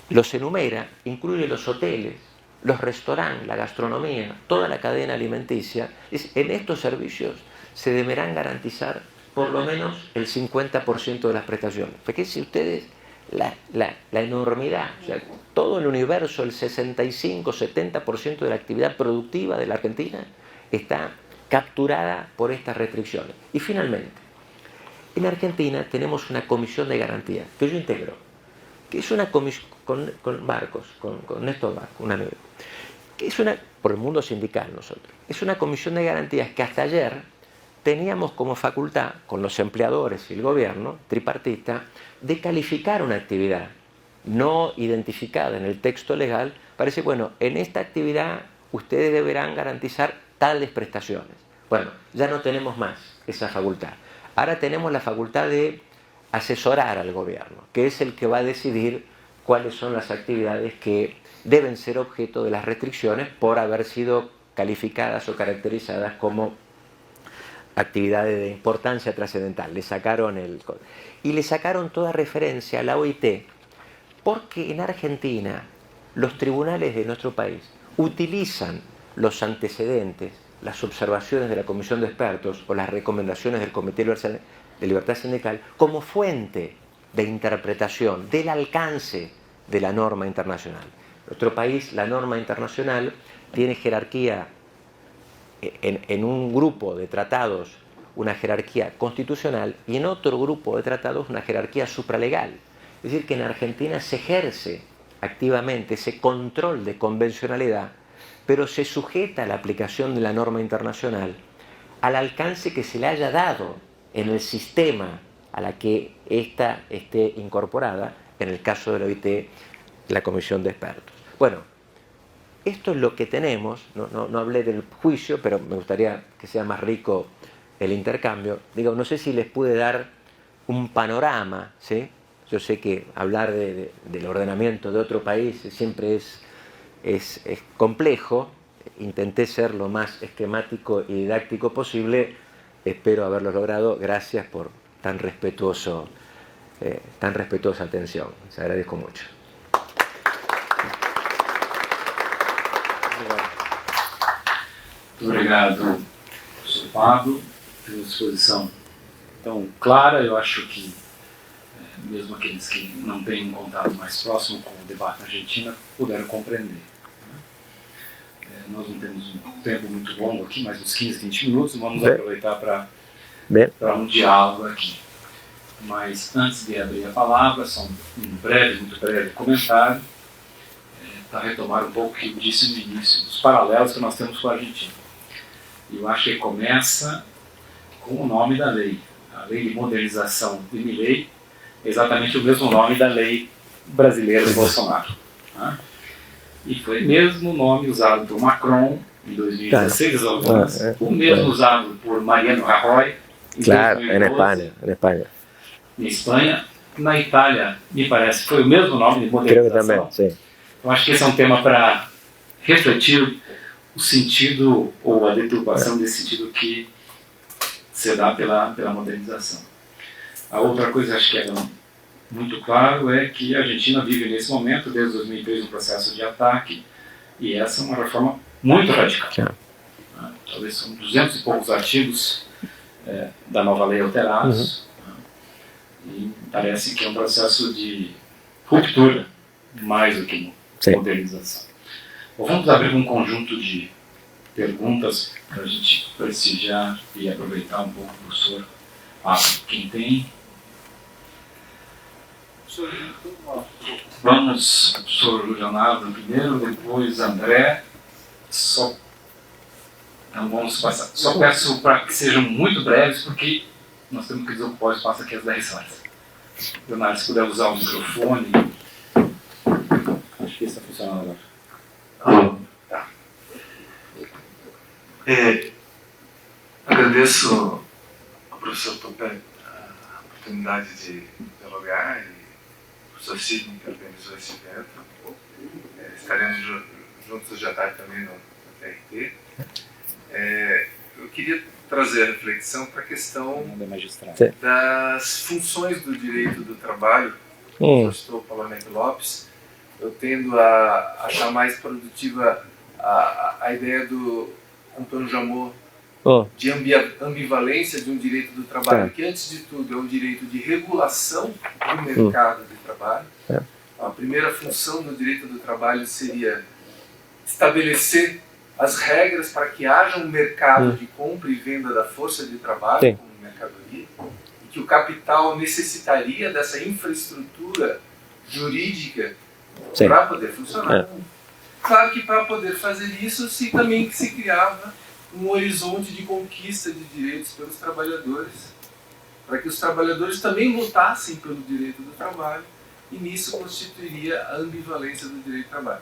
los enumera, incluye los hoteles, los restaurantes, la gastronomía, toda la cadena alimenticia. En estos servicios se deberán garantizar por lo menos el 50% de las prestaciones. Fíjense ustedes la enormidad. O sea, todo el universo, el 65-70% de la actividad productiva de la Argentina está capturada por estas restricciones. Y finalmente, en Argentina tenemos una comisión de garantía que yo integro, que es una comisión con Marcos, con Néstor Marcos, un amigo, que es por el mundo sindical nosotros, es una comisión de garantías que hasta ayer teníamos como facultad, con los empleadores y el gobierno, tripartita, de calificar una actividad no identificada en el texto legal, para decir, bueno, en esta actividad ustedes deberán garantizar tales prestaciones. Bueno, ya no tenemos más esa facultad. Ahora tenemos la facultad de asesorar al gobierno, que es el que va a decidir cuáles son las actividades que deben ser objeto de las restricciones por haber sido calificadas o caracterizadas como actividades de importancia trascendental. Le sacaron toda referencia a la OIT, porque en Argentina los tribunales de nuestro país utilizan los antecedentes, las observaciones de la Comisión de Expertos o las recomendaciones del Comité de Libertad Sindical como fuente de interpretación del alcance de la norma internacional. En nuestro país la norma internacional tiene jerarquía en un grupo de tratados, una jerarquía constitucional, y en otro grupo de tratados una jerarquía supralegal. Es decir, que en Argentina se ejerce activamente ese control de convencionalidad, pero se sujeta a la aplicación de la norma internacional al alcance que se le haya dado en el sistema a la que ésta esté incorporada, en el caso de la OIT, la Comisión de Expertos. Bueno, esto es lo que tenemos. No hablé del juicio, pero me gustaría que sea más rico el intercambio. Digo, no sé si les pude dar un panorama, ¿sí? Yo sé que hablar del ordenamiento de otro país siempre es complejo. Intenté ser lo más esquemático y didáctico posible. Espero haberlo logrado. Gracias por tan respetuosa atención. Les agradezco mucho. Muito obrigado, professor Pablo, pela exposição tão clara. Eu acho que mesmo aqueles que não têm um contato mais próximo com o debate na Argentina puderam compreender. Nós não temos um tempo muito longo aqui, mais uns 15, 20 minutos, vamos aproveitar para um diálogo aqui. Mas antes de abrir a palavra, só muito breve comentário, para retomar um pouco o que eu disse no início, dos paralelos que nós temos com a Argentina. Eu acho que começa com o nome da lei. A Lei de Modernização de Milei é exatamente o mesmo nome da lei brasileira do Bolsonaro. Né? E foi o mesmo nome usado por Macron em 2016, o mesmo usado por Mariano Rajoy em 2012, en España. Em Espanha. Na Itália, me parece, foi o mesmo nome de modernização. Creo que também, sim. Eu acho que esse é um tema para refletir o sentido ou a deturpação desse sentido que se dá pela modernização. A outra coisa, acho que é muito claro, é que a Argentina vive nesse momento, desde 2003, um processo de ataque, e essa é uma reforma muito radical. Talvez são 200 e poucos artigos da nova lei alterados, e parece que é um processo de ruptura, mais do que modernização. Bom, vamos abrir um conjunto de perguntas para a gente prestigiar e aproveitar um pouco o professor. Quem tem? Vamos, professor Leonardo primeiro, depois André. Então vamos passar. Só peço para que sejam muito breves, porque nós temos que desocupar o espaço aqui às 10 horas. Leonardo, se puder usar o microfone. Acho que isso está funcionando agora. Tá. Agradeço ao professor Topé a oportunidade de dialogar e ao professor Sidney que organizou esse evento. Estaremos juntos hoje à tarde também no TRT. Eu queria trazer a reflexão para a questão das funções do direito do trabalho. Eu estou Parlamento Lopes. Eu tendo a achar mais produtiva a ideia do Antônio Jamot de ambivalência de um direito do trabalho, que antes de tudo é um direito de regulação do mercado de trabalho. A primeira função do direito do trabalho seria estabelecer as regras para que haja um mercado de compra e venda da força de trabalho como mercadoria, e que o capital necessitaria dessa infraestrutura jurídica para poder funcionar. Claro que para poder fazer isso também se criava um horizonte de conquista de direitos pelos trabalhadores, para que os trabalhadores também lutassem pelo direito do trabalho, e nisso constituiria a ambivalência do direito do trabalho.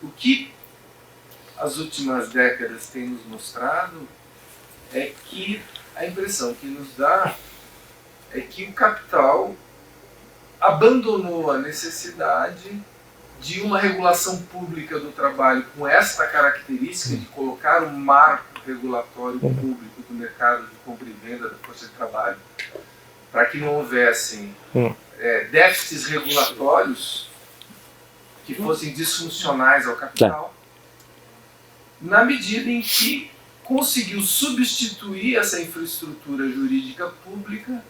O que as últimas décadas têm nos mostrado é que a impressão que nos dá é que o capital abandonou a necessidade de uma regulação pública do trabalho com esta característica de colocar um marco regulatório público do mercado de compra e venda da força de trabalho, para que não houvessem déficits regulatórios que fossem disfuncionais ao capital, na medida em que conseguiu substituir essa infraestrutura jurídica pública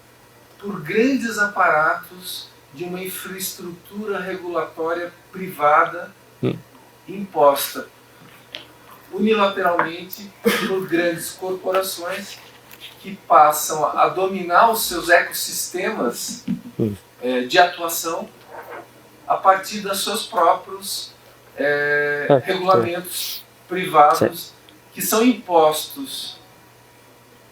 por grandes aparatos de uma infraestrutura regulatória privada imposta unilateralmente por grandes corporações que passam a dominar os seus ecossistemas de atuação a partir dos seus próprios regulamentos privados que são impostos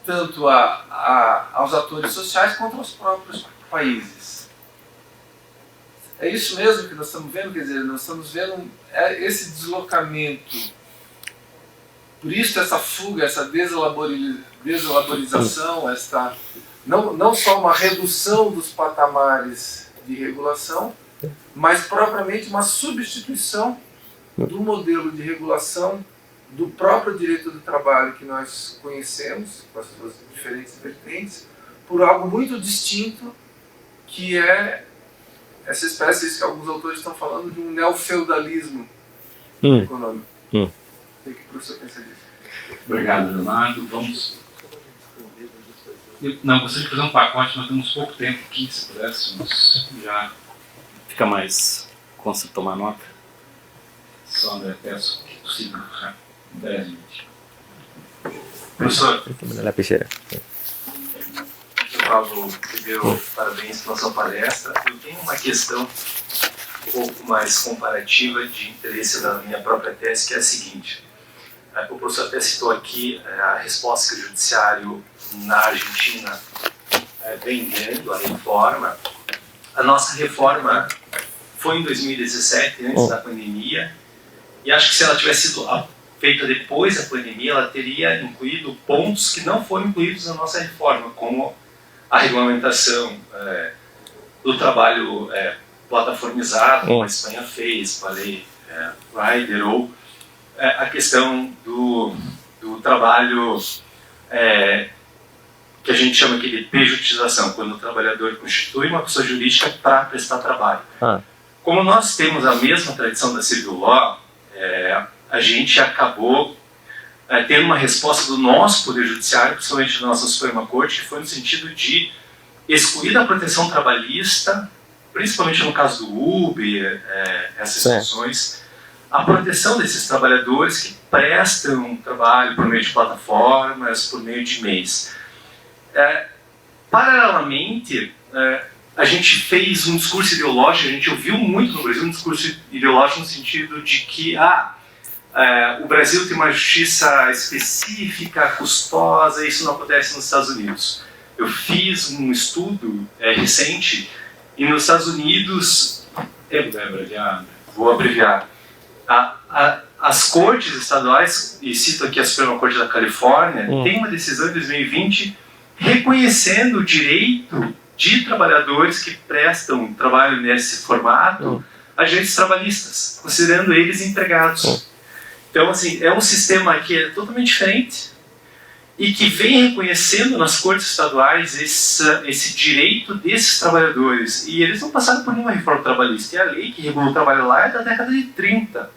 tanto aos atores sociais quanto aos próprios países. É isso mesmo que nós estamos vendo, quer dizer, nós estamos vendo esse deslocamento, por isso essa fuga, essa deslaborização, não só uma redução dos patamares de regulação, mas propriamente uma substituição do modelo de regulação do próprio direito do trabalho que nós conhecemos, com as suas diferentes vertentes, por algo muito distinto, que é essa espécie que alguns autores estão falando de um neofeudalismo econômico. O que o professor pensa disso? Obrigado, Leonardo. Vamos... Não, gostaria de fazer um pacote, nós temos pouco tempo aqui, se pudéssemos já fica mais consta tomar nota. Só, André, peço que possível, brevemente. Professor, lapicera. Pablo, primeiro, parabéns pela sua palestra. Eu tenho uma questão um pouco mais comparativa de interesse da minha própria tese, que é a seguinte. O professor até citou aqui a resposta que o judiciário na Argentina vem dando, a reforma. A nossa reforma foi em 2017, antes da pandemia, e acho que se ela tivesse sido feita depois da pandemia, ela teria incluído pontos que não foram incluídos na nossa reforma, como a regulamentação do trabalho plataformizado, como a Espanha fez, com a lei Rider, ou a questão do trabalho que a gente chama aqui de pejutização, quando o trabalhador constitui uma pessoa jurídica para prestar trabalho. Como nós temos a mesma tradição da civil law, a gente acabou tendo uma resposta do nosso Poder Judiciário, principalmente da nossa Suprema Corte, que foi no sentido de excluir da proteção trabalhista, principalmente no caso do Uber, essas situações, a proteção desses trabalhadores que prestam trabalho por meio de plataformas, por meio de e-mails. Paralelamente, a gente fez um discurso ideológico, a gente ouviu muito no Brasil um discurso ideológico no sentido de que o Brasil tem uma justiça específica, custosa, e isso não acontece nos Estados Unidos. Eu fiz um estudo recente, e nos Estados Unidos, vou abreviar, as cortes estaduais, e cito aqui a Suprema Corte da Califórnia, tem uma decisão em 2020 reconhecendo o direito de trabalhadores que prestam trabalho nesse formato a agentes trabalhistas, considerando eles empregados. Então, assim, é um sistema que é totalmente diferente e que vem reconhecendo nas cortes estaduais esse direito desses trabalhadores. E eles não passaram por nenhuma reforma trabalhista. E a lei que regula o trabalho lá é da década de 30.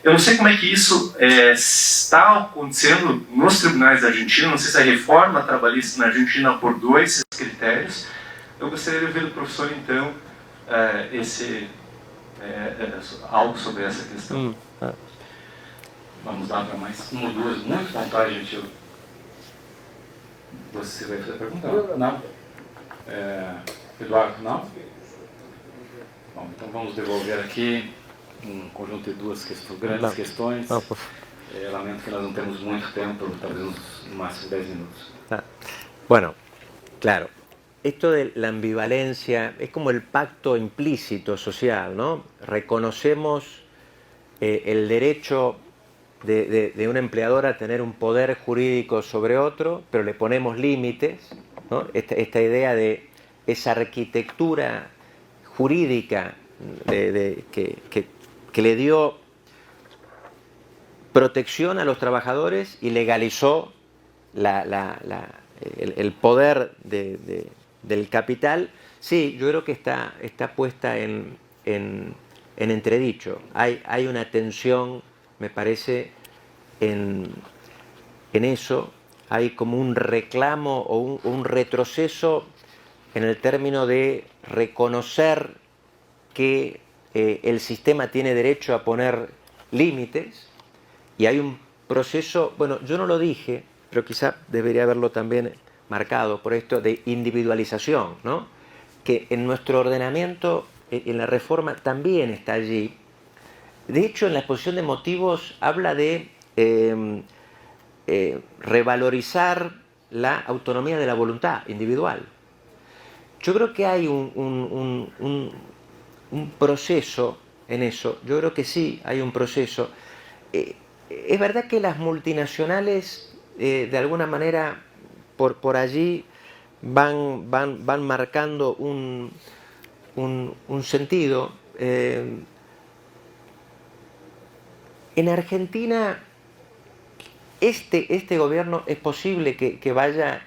Eu não sei como é que isso está acontecendo nos tribunais da Argentina, não sei se a reforma trabalhista na Argentina abordou esses critérios. Eu gostaria de ouvir do professor, então, algo sobre essa questão. Vamos lá para mais uma ou duas, muito vontade, gente. Você vai fazer a pergunta? Não? Eduardo, não? Bom, então vamos devolver aqui um conjunto de duas grandes questões. Lamento que nós não temos muito tempo, talvez no máximo 10 minutos. Bueno, claro. Esto de la ambivalencia es como el pacto implícito social, ¿no? Reconocemos el derecho de una empleadora a tener un poder jurídico sobre otro, pero le ponemos límites, ¿no? Esta idea de esa arquitectura jurídica que le dio protección a los trabajadores y legalizó el poder del capital. Sí, yo creo que está puesta en entredicho. Hay una tensión, me parece, en eso. Hay como un reclamo o un retroceso en el término de reconocer que el sistema tiene derecho a poner límites, y hay un proceso, bueno, yo no lo dije, pero quizá debería haberlo también marcado por esto de individualización, ¿no? Que en nuestro ordenamiento, en la reforma, también está allí. De hecho, en la exposición de motivos habla de revalorizar la autonomía de la voluntad individual. Yo creo que hay un proceso en eso, yo creo que sí hay un proceso. Es verdad que las multinacionales de alguna manera por allí van marcando un sentido. En Argentina este gobierno es posible que vaya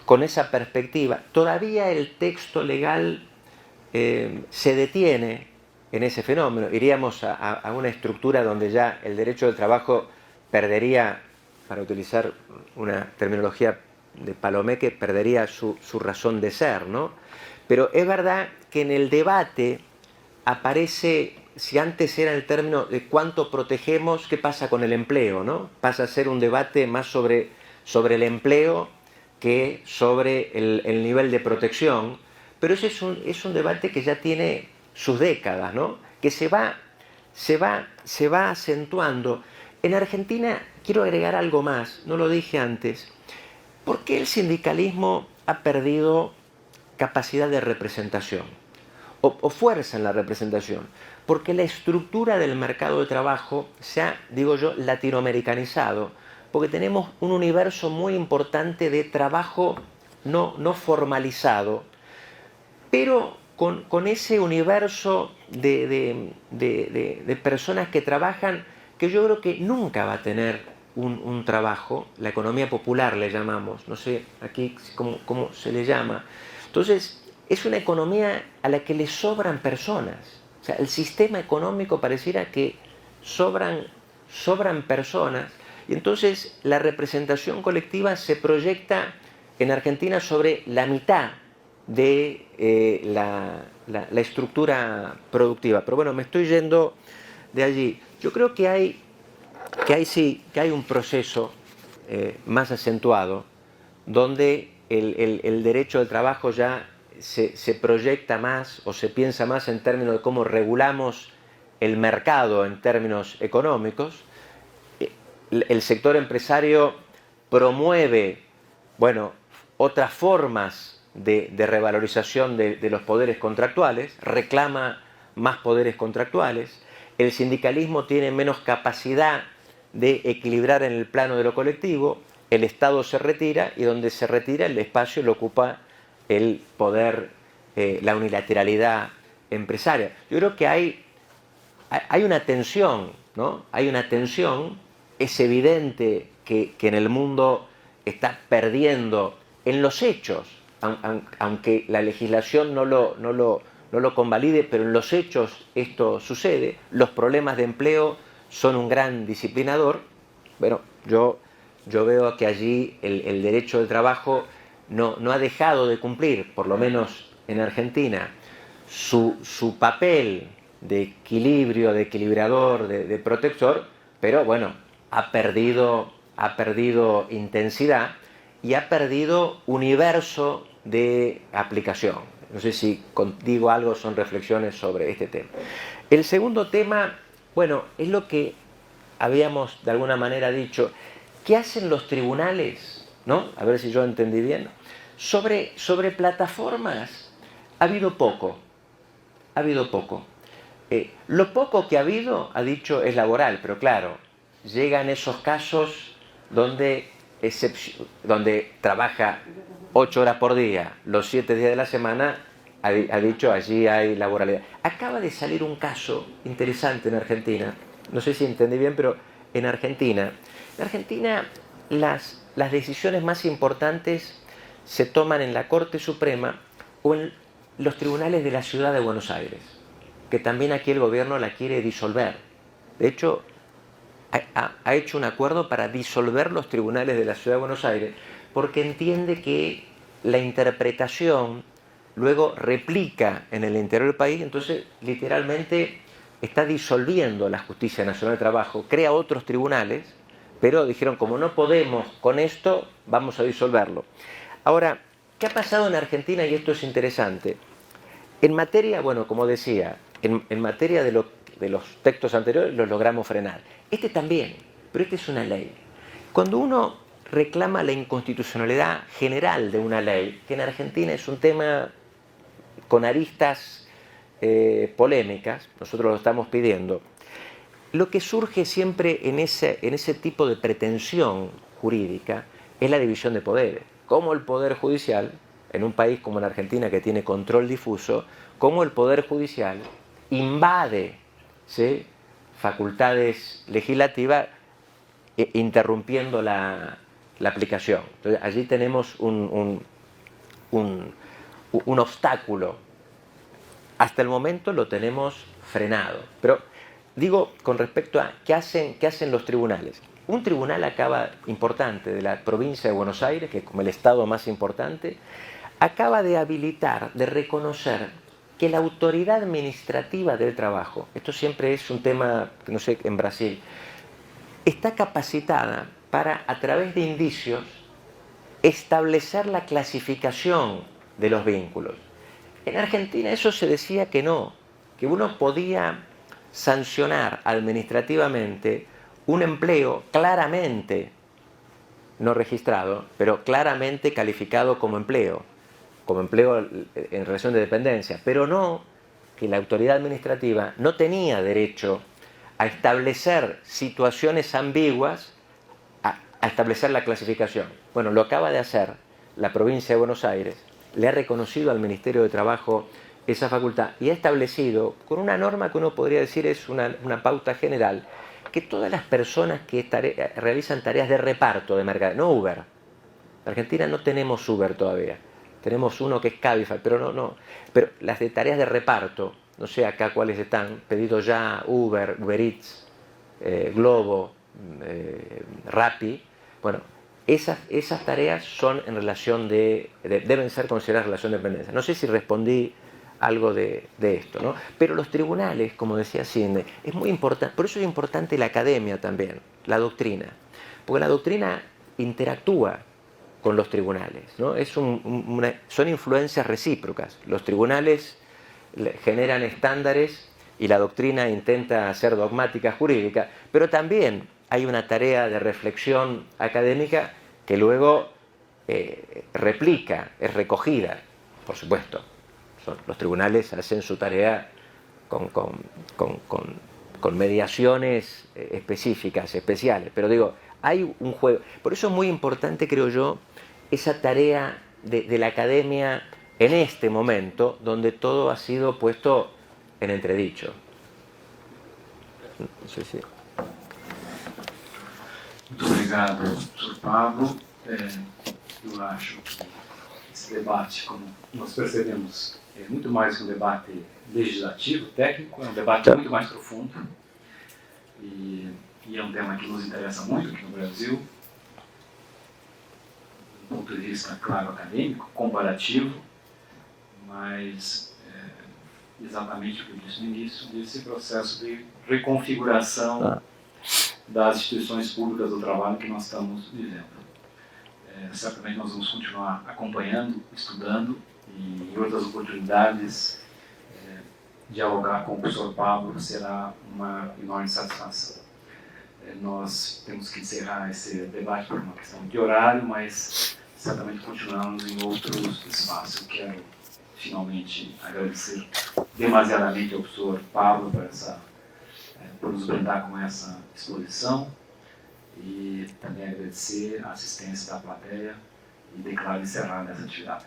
con esa perspectiva. Todavía el texto legal se detiene en ese fenómeno. Iríamos a una estructura donde ya el derecho del trabajo perdería, para utilizar una terminología de Palomeque, perdería su razón de ser, ¿no? Pero es verdad que en el debate aparece, si antes era el término de cuánto protegemos, ¿qué pasa con el empleo, ¿no? Pasa a ser un debate más sobre el empleo que sobre el nivel de protección. Pero ese es un debate que ya tiene sus décadas, ¿no? Que se va acentuando. En Argentina, quiero agregar algo más, no lo dije antes. ¿Por qué el sindicalismo ha perdido capacidad de representación o fuerza en la representación? Porque la estructura del mercado de trabajo se ha, digo yo, latinoamericanizado, porque tenemos un universo muy importante de trabajo no formalizado, pero con ese universo de personas que trabajan, que yo creo que nunca va a tener un trabajo, la economía popular le llamamos, no sé aquí cómo se le llama. Entonces, es una economía a la que le sobran personas. O sea, el sistema económico pareciera que sobran personas, y entonces la representación colectiva se proyecta en Argentina sobre la mitad de la estructura productiva. Pero bueno, me estoy yendo de allí. Yo creo que hay un proceso más acentuado donde el derecho del trabajo ya se proyecta más o se piensa más en términos de cómo regulamos el mercado en términos económicos. El sector empresario promueve, bueno, otras formas de revalorización de los poderes contractuales, reclama más poderes contractuales. El sindicalismo tiene menos capacidad de equilibrar en el plano de lo colectivo. El Estado se retira, y donde se retira el espacio lo ocupa el poder, la unilateralidad empresaria. Yo creo que hay una tensión, ¿no? Hay una tensión. Es evidente que en el mundo está perdiendo en los hechos, aunque la legislación no lo convalide, pero en los hechos esto sucede. Los problemas de empleo son un gran disciplinador. Bueno, yo veo que allí el derecho del trabajo no ha dejado de cumplir, por lo menos en Argentina, su papel de equilibrio, de equilibrador, de protector, pero bueno, ha perdido intensidad y ha perdido universo de aplicación. No sé si digo algo, son reflexiones sobre este tema. El segundo tema, bueno, es lo que habíamos de alguna manera dicho. ¿Qué hacen los tribunales? ¿No? A ver si yo entendí bien. Sobre plataformas ha habido poco. Lo poco que ha habido, ha dicho, es laboral, pero claro, llegan esos casos donde trabaja 8 horas por día, los 7 días de la semana, ha dicho, allí hay laboralidad. Acaba de salir un caso interesante en Argentina, no sé si entendí bien, pero en Argentina las decisiones más importantes se toman en la Corte Suprema o en los tribunales de la Ciudad de Buenos Aires, que también aquí el gobierno la quiere disolver. De hecho, ha hecho un acuerdo para disolver los tribunales de la Ciudad de Buenos Aires, porque entiende que la interpretación luego replica en el interior del país. Entonces literalmente está disolviendo la Justicia Nacional del Trabajo, crea otros tribunales, pero dijeron, como no podemos con esto, vamos a disolverlo. Ahora, ¿qué ha pasado en Argentina? Y esto es interesante. En materia, bueno, como decía, en materia de los textos anteriores los logramos frenar. Este también, pero este es una ley. Cuando uno reclama la inconstitucionalidad general de una ley, que en Argentina es un tema con aristas polémicas, nosotros lo estamos pidiendo, lo que surge siempre en ese tipo de pretensión jurídica es la división de poderes. Como el Poder Judicial, en un país como la Argentina que tiene control difuso, como el Poder Judicial invade, ¿sí?, facultades legislativas, interrumpiendo la aplicación. Entonces, allí tenemos un obstáculo. Hasta el momento lo tenemos frenado. Pero digo, con respecto a qué hacen los tribunales. Un tribunal importante de la provincia de Buenos Aires, que es como el estado más importante, acaba de habilitar, de reconocer que la autoridad administrativa del trabajo, esto siempre es un tema, no sé, en Brasil, está capacitada para, a través de indicios, establecer la clasificación de los vínculos. En Argentina eso se decía que no, que uno podía sancionar administrativamente un empleo claramente no registrado, pero claramente calificado como empleo en relación de dependencia, pero no que la autoridad administrativa no tenía derecho a establecer situaciones ambiguas, a establecer la clasificación. Bueno, lo acaba de hacer la provincia de Buenos Aires, le ha reconocido al Ministerio de Trabajo esa facultad y ha establecido, con una norma que uno podría decir es una pauta general, que todas las personas que realizan tareas de reparto de mercadería, no Uber. En Argentina no tenemos Uber todavía. Tenemos uno que es Cabify, pero pero las de tareas de reparto, no sé acá cuáles están, Pedido Ya, Uber, Uber Eats, Globo, Rappi. Bueno, esas tareas son en relación deben ser consideradas relación de dependencia. No sé si respondí algo de esto, ¿no? Pero los tribunales, como decía Sidney, es muy importante, por eso es importante la academia también, la doctrina, porque la doctrina interactúa con los tribunales, ¿no? Son influencias recíprocas. Los tribunales generan estándares y la doctrina intenta hacer dogmática jurídica, pero también hay una tarea de reflexión académica que luego replica, es recogida, por supuesto. Los tribunales hacen su tarea con mediaciones específicas, especiales, pero digo, hay un juego. Por eso es muy importante, creo yo, esa tarea de la academia en este momento, donde todo ha sido puesto en entredicho. No sé si... Muito obrigado, professor Pablo. Eu acho que esse debate, como nós percebemos, é muito mais que um debate legislativo, técnico, é um debate muito mais profundo e é um tema que nos interessa muito aqui no Brasil, do ponto de vista, claro, acadêmico, comparativo, mas exatamente o que eu disse no início, desse processo de reconfiguração das instituições públicas do trabalho que nós estamos vivendo. Certamente nós vamos continuar acompanhando, estudando e em outras oportunidades dialogar com o professor Pablo será uma enorme satisfação. Nós temos que encerrar esse debate por uma questão de horário, mas certamente continuamos em outros espaços. Eu quero finalmente agradecer demasiadamente ao professor Pablo por nos brindar com essa exposição e também agradecer a assistência da plateia e declaro encerrada essa atividade.